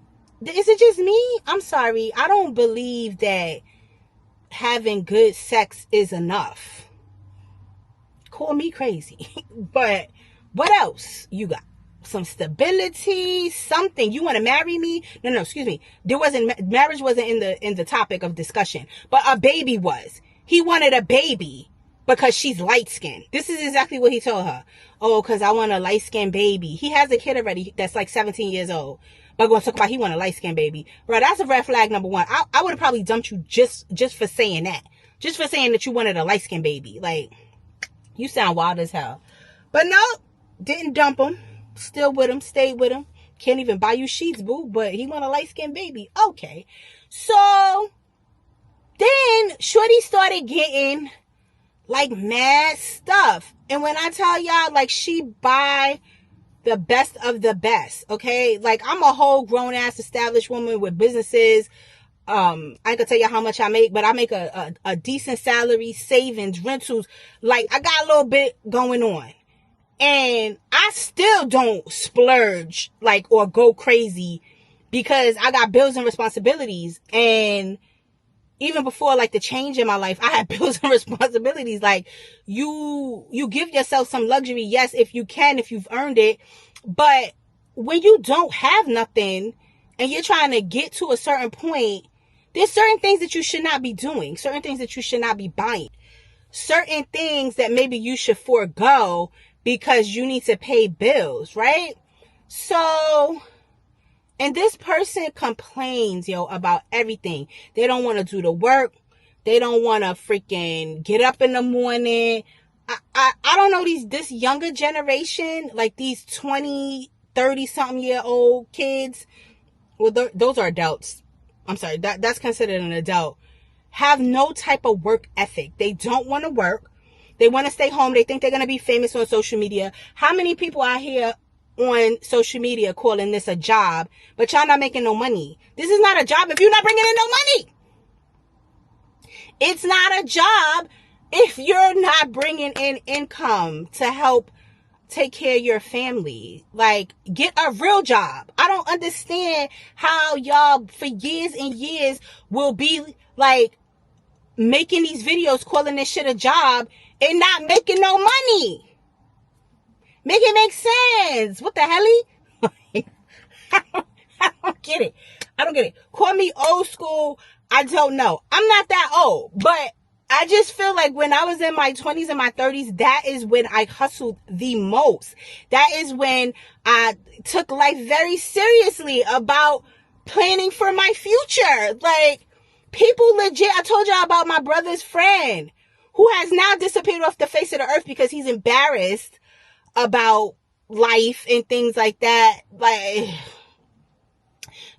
Is it just me? I'm sorry. I don't believe that having good sex is enough. Call me crazy. But what else you got? Some stability, something. You want to marry me? No, excuse me. Marriage wasn't in the topic of discussion, but a baby was. He wanted a baby because she's light-skinned. This is exactly what he told her. Oh, because I want a light-skinned baby. He has a kid already that's like 17 years old. But going to talk about he want a light-skinned baby. Bro, that's a red flag number one. I would have probably dumped you just for saying that. Just for saying that you wanted a light-skinned baby. Like, you sound wild as hell. But no, didn't dump him. Still with him, stayed with him, can't even buy you sheets, boo, but he want a light-skinned baby. Okay. So then Shorty started getting like mad stuff. And when I tell y'all, like, she buy the best of the best, okay? Like, I'm a whole grown-ass established woman with businesses. I can tell you how much I make, but I make a decent salary, savings, rentals. Like, I got a little bit going on. And I still don't splurge, like, or go crazy because I got bills and responsibilities. And even before, like, the change in my life, I had bills and responsibilities. Like, you give yourself some luxury, yes, if you can, if you've earned it. But when you don't have nothing and you're trying to get to a certain point, there's certain things that you should not be doing, certain things that you should not be buying, certain things that maybe you should forego because you need to pay bills, right? So, and this person complains, about everything. They don't want to do the work. They don't want to freaking get up in the morning. I don't know, this younger generation, like these 20, 30 something year old kids. Well, those are adults. I'm sorry, that's considered an adult. Have no type of work ethic. They don't want to work. They want to stay home. They think they're going to be famous on social media. How many people out here on social media calling this a job, but y'all not making no money? This is not a job if you're not bringing in no money. It's not a job if you're not bringing in income to help take care of your family. Like, get a real job. I don't understand how y'all for years and years will be like making these videos calling this shit a job and not making no money. Make it make sense. What the hell? I don't get it. I don't get it. Call me old school. I don't know. I'm not that old, but I just feel like when I was in my 20s and my 30s, that is when I hustled the most. That is when I took life very seriously about planning for my future. Like, people legit, I told y'all about my brother's friend who has now disappeared off the face of the earth because he's embarrassed about life and things like that. Like,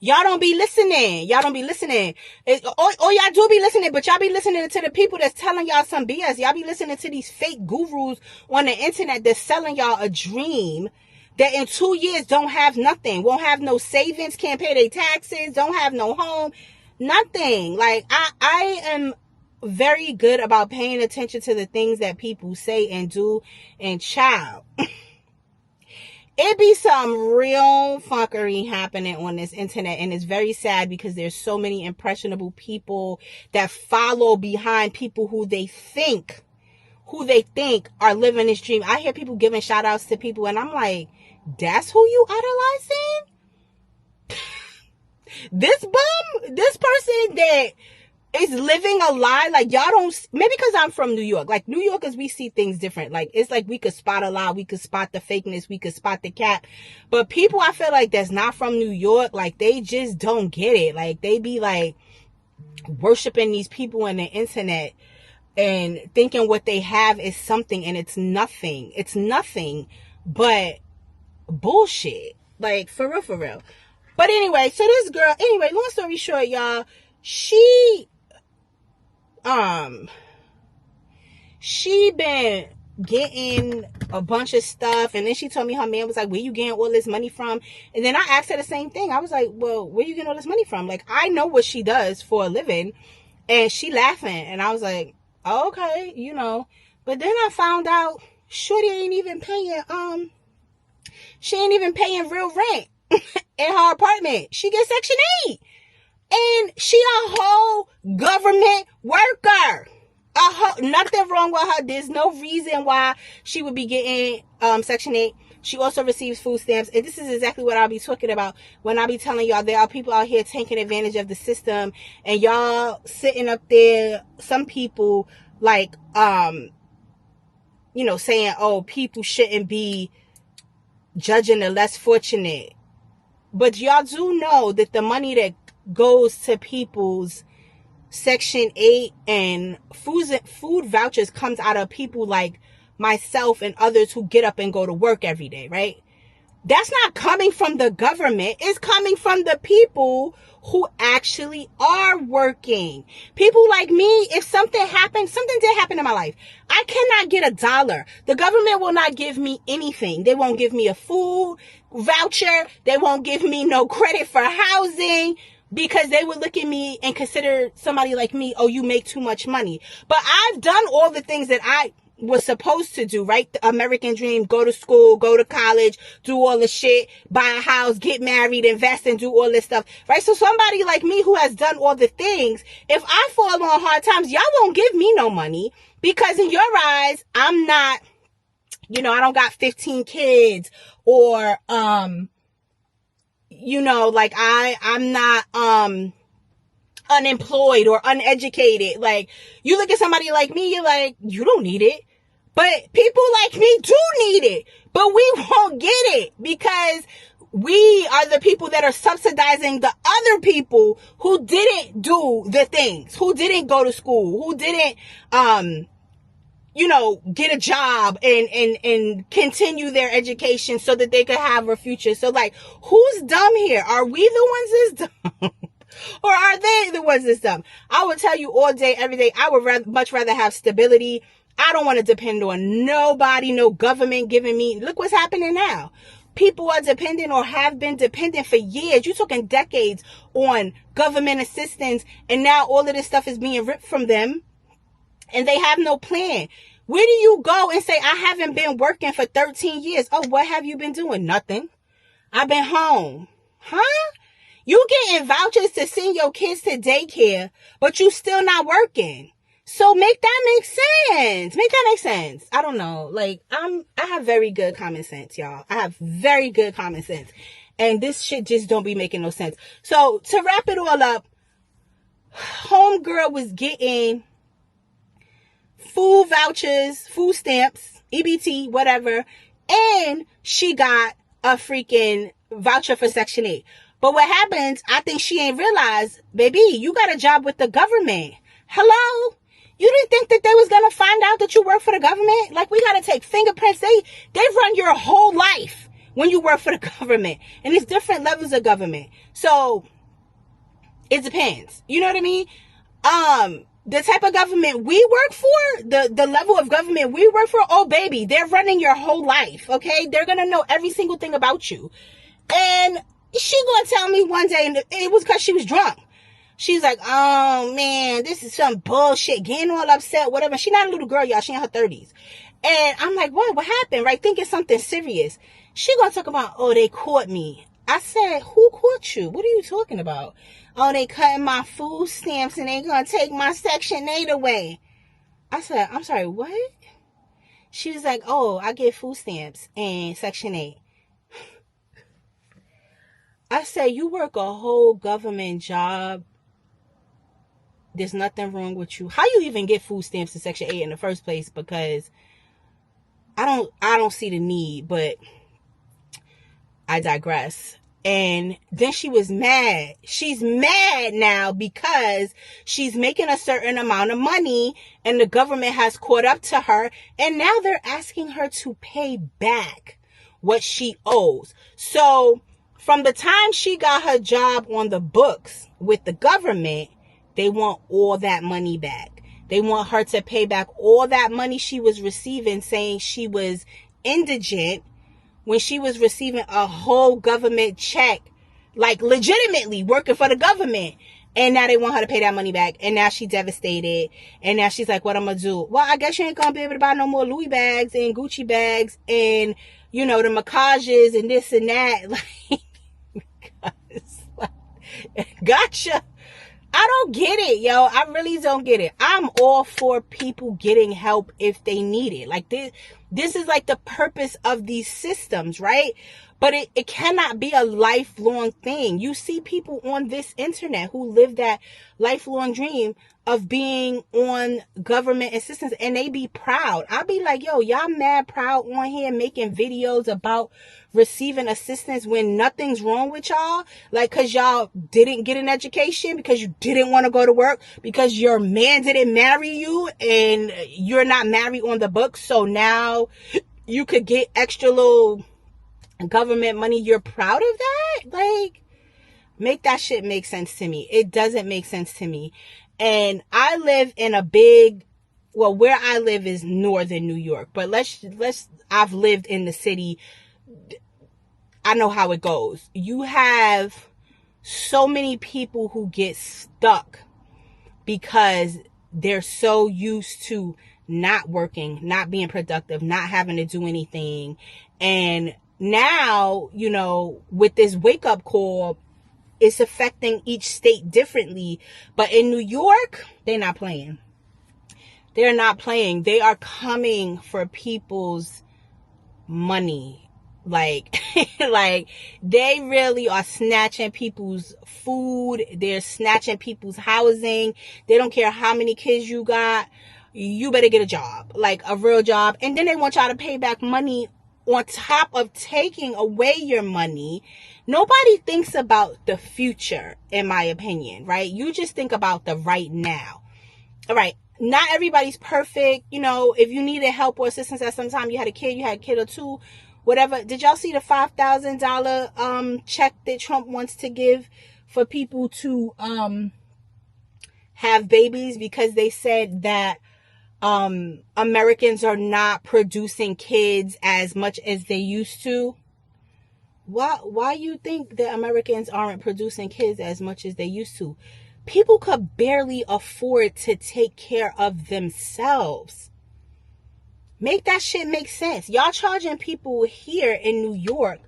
y'all don't be listening. Y'all don't be listening. Or y'all do be listening, but y'all be listening to the people that's telling y'all some BS. Y'all be listening to these fake gurus on the internet that's selling y'all a dream that in 2 years don't have nothing, won't have no savings, can't pay their taxes, don't have no home, nothing. Like, I am very good about paying attention to the things that people say and do, and child. It be some real fuckery happening on this internet, and it's very sad because there's so many impressionable people that follow behind people who they think are living this dream. I hear people giving shout outs to people, and I'm like, that's who you idolizing? This bum, this person that is living a lie. Like, y'all don't, maybe because I'm from New York. Like, New Yorkers, we see things different. Like, it's like we could spot a lie, we could spot the fakeness, we could spot the cap. But people, I feel like that's not from New York, like, they just don't get it. Like, they be like worshiping these people on the internet and thinking what they have is something, and it's nothing. It's nothing but bullshit. Like, for real, for real. But anyway, so this girl, anyway, long story short, y'all, she been getting a bunch of stuff, and then she told me her man was like, where you getting all this money from? And then I asked her the same thing. I was like, well, where you getting all this money from? Like, I know what she does for a living. And she laughing, and I was like, oh, okay, but then I found out shorty ain't even paying real rent in her apartment. She gets Section 8. And she a whole government worker. Nothing wrong with her. There's no reason why she would be getting Section 8. She also receives food stamps. And this is exactly what I'll be talking about when I be telling y'all there are people out here taking advantage of the system. And y'all sitting up there, some people like, saying, oh, people shouldn't be judging the less fortunate. But y'all do know that the money that goes to people's Section 8 and food vouchers comes out of people like myself and others who get up and go to work every day, right? That's not coming from the government. It's coming from the people who actually are working. People like me, if something did happen in my life, I cannot get $1. The government will not give me anything. They won't give me a food voucher. They won't give me no credit for housing, because they would look at me and consider somebody like me, oh, you make too much money. But I've done all the things that I was supposed to do, right? The American dream: go to school, go to college, do all the shit, buy a house, get married, invest, and do all this stuff, right? So somebody like me who has done all the things, if I fall on hard times, y'all won't give me no money, because in your eyes, I'm not, I don't got 15 kids, or, like I'm not, unemployed or uneducated. Like, you look at somebody like me, you're like, you don't need it. But people like me do need it, but we won't get it, because we are the people that are subsidizing the other people who didn't do the things, who didn't go to school, who didn't, get a job and continue their education so that they could have a future. So, like, who's dumb here? Are we the ones that's dumb? Or are they the ones that's dumb? I would tell you all day, every day, I would much rather have stability. I don't want to depend on nobody, no government giving me. Look what's happening now. People are dependent or have been dependent for years. You're talking decades on government assistance, and now all of this stuff is being ripped from them, and they have no plan. Where do you go and say, I haven't been working for 13 years? Oh, what have you been doing? Nothing. I've been home. Huh? You getting vouchers to send your kids to daycare, but you still not working. So make that make sense. Make that make sense. I don't know. Like, I have very good common sense, y'all. I have very good common sense. And this shit just don't be making no sense. So to wrap it all up, homegirl was getting food vouchers, food stamps, EBT, whatever. And she got a freaking voucher for Section 8. But what happens, I think she ain't realized, baby, you got a job with the government. Hello? You didn't think that they was going to find out that you work for the government? Like, we got to take fingerprints. They run your whole life when you work for the government. And it's different levels of government. So, it depends. You know what I mean? The type of government we work for, the level of government we work for, oh, baby, they're running your whole life, okay? They're going to know every single thing about you. And she gonna tell me one day, and it was because she was drunk. She's like, oh, man, this is some bullshit, getting all upset, whatever. She not a little girl, y'all. She in her 30s. And I'm like, what happened, right? Thinking something serious. She gonna talk about, oh, they caught me. I said, who caught you? What are you talking about? Oh, they cutting my food stamps, and they gonna take my Section 8 away. I said, I'm sorry, what? She was like, oh, I get food stamps and Section 8. I say, you work a whole government job. There's nothing wrong with you. How you even get food stamps to Section 8 in the first place? Because I don't see the need, but I digress. And then she was mad. She's mad now because she's making a certain amount of money and the government has caught up to her. And now they're asking her to pay back what she owes. So from the time she got her job on the books with the government, they want all that money back. They want her to pay back all that money she was receiving, saying she was indigent when she was receiving a whole government check, like legitimately working for the government. And now they want her to pay that money back. And now she's devastated. And now she's like, what I'm going to do? Well, I guess you ain't going to be able to buy no more Louis bags and Gucci bags and, the macages and this and that. Gotcha. I don't get it, yo. I really don't get it. I'm all for people getting help if they need it. Like, this is like the purpose of these systems, right? But it cannot be a lifelong thing. You see people on this internet who live that lifelong dream of being on government assistance, and they be proud. I'll be like, yo, y'all mad proud on here making videos about receiving assistance when nothing's wrong with y'all? Like, because y'all didn't get an education, because you didn't want to go to work, because your man didn't marry you and you're not married on the books. So now you could get extra little government money, you're proud of that? Like, make that shit make sense to me. It doesn't make sense to me. And I live in a big, well, where I live is northern New York, but I've lived in the city. I know how it goes. You have so many people who get stuck because they're so used to not working, not being productive, not having to do anything. And now, you know, with this wake up call, it's affecting each state differently. But in New York, they're not playing. They're not playing. They are coming for people's money. Like, like they really are snatching people's food. They're snatching people's housing. They don't care how many kids you got. You better get a job, like a real job. And then they want y'all to pay back money on top of taking away your money. Nobody thinks about the future, in my opinion, right? You just think about the right now. All right. Not everybody's perfect. You know, if you needed help or assistance at some time, you had a kid or two, whatever. Did y'all see the $5,000 check that Trump wants to give for people to have babies, because they said that Americans are not producing kids as much as they used to? Why you think that Americans aren't producing kids as much as they used to? People could barely afford to take care of themselves. Make that shit make sense. Y'all charging people here in New York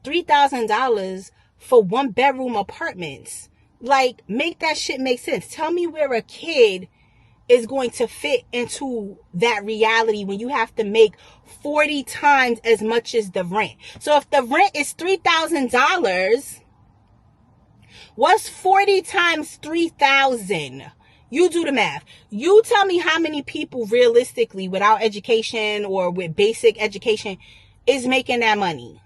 $3,000 for 1-bedroom apartments. Like, make that shit make sense. Tell me where a kid is going to fit into that reality when you have to make 40 times as much as the rent. So if the rent is $3,000, what's 40 times 3,000? You do the math. You tell me how many people realistically without education or with basic education is making that money.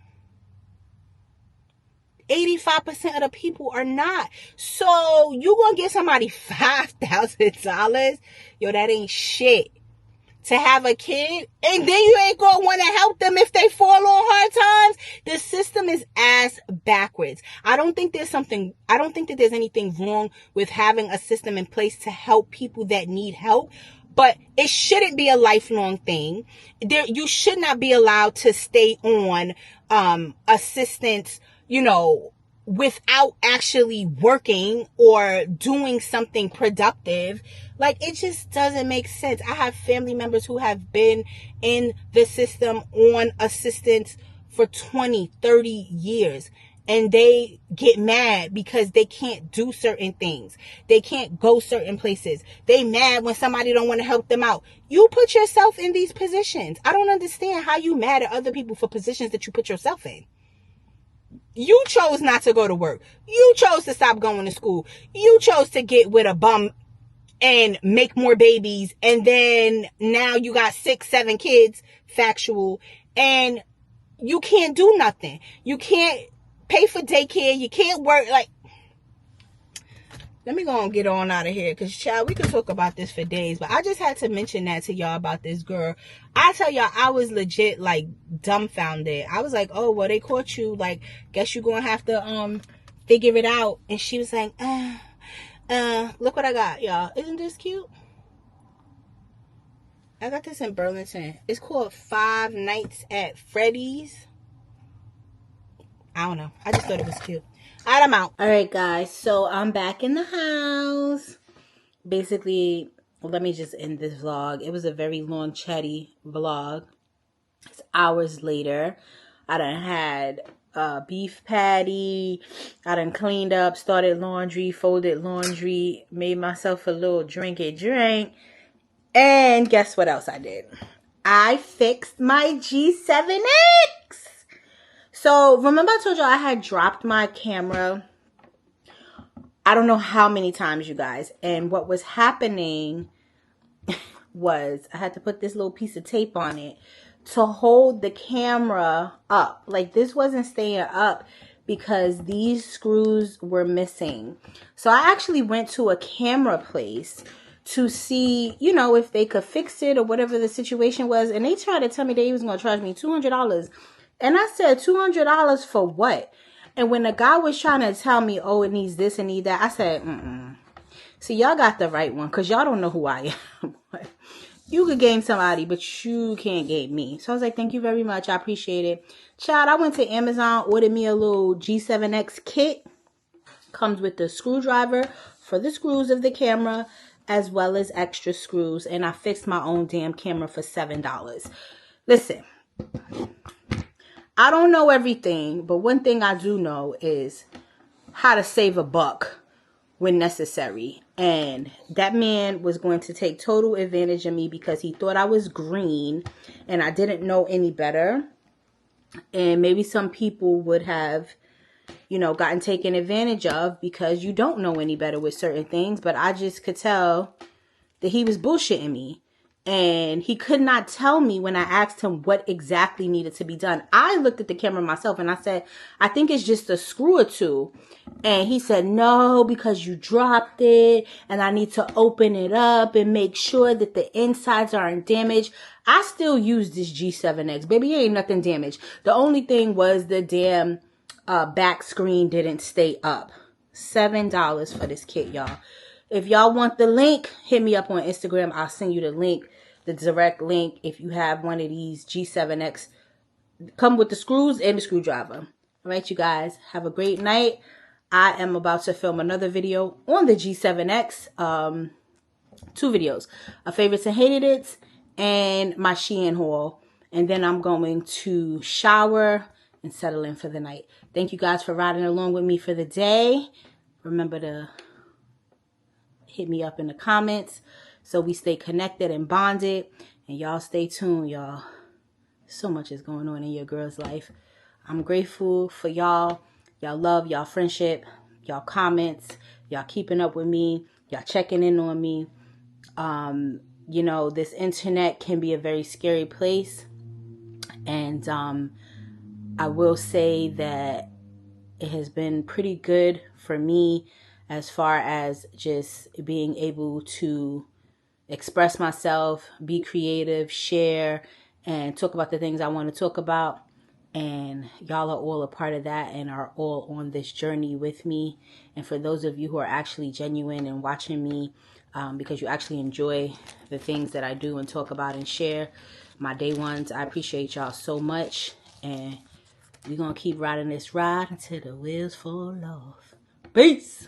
85% of the people are not. So you gonna give somebody $5,000? Yo, that ain't shit. To have a kid, and then you ain't gonna want to help them if they fall on hard times. The system is ass backwards. I don't think that there's anything wrong with having a system in place to help people that need help, but it shouldn't be a lifelong thing. You should not be allowed to stay on assistance, you know, without actually working or doing something productive. Like, it just doesn't make sense. I have family members who have been in the system on assistance for 20, 30 years. And they get mad because they can't do certain things. They can't go certain places. They mad when somebody don't want to help them out. You put yourself in these positions. I don't understand how you mad at other people for positions that you put yourself in. You chose not to go to work. You chose to stop going to school. You chose to get with a bum and make more babies. And then now you got 6, 7 kids, factual, and you can't do nothing. You can't pay for daycare. You can't work. Like, let me go and get on out of here, because, child, we could talk about this for days, but I just had to mention that to y'all about this girl. I tell y'all, I was legit, like, dumbfounded. I was like, oh, well, they caught you. Like, guess you're going to have to figure it out. And she was like, look what I got, y'all. Isn't this cute? I got this in Burlington. It's called 5 Nights at Freddy's. I don't know. I just thought it was cute. All right, I'm out. All right, guys. So I'm back in the house. Basically, let me just end this vlog. It was a very long, chatty vlog. It's hours later. I done had a beef patty. I done cleaned up, started laundry, folded laundry, made myself a little drink. And guess what else I did? I fixed my G7X. So, remember I told you I had dropped my camera, I don't know how many times, you guys. And what was happening was I had to put this little piece of tape on it to hold the camera up. Like, this wasn't staying up because these screws were missing. So, I actually went to a camera place to see, you know, if they could fix it or whatever the situation was. And they tried to tell me they was going to charge me $200 And I said, $200 for what? And when the guy was trying to tell me, oh, it needs this and need that, I said, See, y'all got the right one because y'all don't know who I am. You could game somebody, but you can't game me. So I was like, thank you very much. I appreciate it. Child, I went to Amazon, ordered me a little G7X kit. Comes with the screwdriver for the screws of the camera, as well as extra screws. And I fixed my own damn camera for $7. Listen, I don't know everything, but one thing I do know is how to save a buck when necessary. And that man was going to take total advantage of me because he thought I was green and I didn't know any better. And maybe some people would have, gotten taken advantage of because you don't know any better with certain things. But I just could tell that he was bullshitting me. And he could not tell me when I asked him what exactly needed to be done. I looked at the camera myself and I said, I think it's just a screw or two. And he said, no, because you dropped it and I need to open it up and make sure that the insides aren't damaged. I still use this G7X. Baby, ain't nothing damaged. The only thing was the damn back screen didn't stay up. $7 for this kit, y'all. If y'all want the link, hit me up on Instagram. I'll send you the link, the direct link. If you have one of these G7X, come with the screws and the screwdriver. All right, you guys, have a great night. I am about to film another video on the G7X. 2 videos, a favorites and hated it, and my Shein haul. And then I'm going to shower and settle in for the night. Thank you guys for riding along with me for the day. Remember to hit me up in the comments so we stay connected and bonded. And y'all stay tuned, y'all. So much is going on in your girl's life. I'm grateful for y'all. Y'all love, y'all friendship, y'all comments, y'all keeping up with me, y'all checking in on me. This internet can be a very scary place. And I will say that it has been pretty good for me as far as just being able to express myself, be creative, share, and talk about the things I want to talk about. And y'all are all a part of that and are all on this journey with me. And for those of you who are actually genuine and watching me because you actually enjoy the things that I do and talk about and share, my day ones, I appreciate y'all so much. And we're going to keep riding this ride until the wheels fall off. Peace.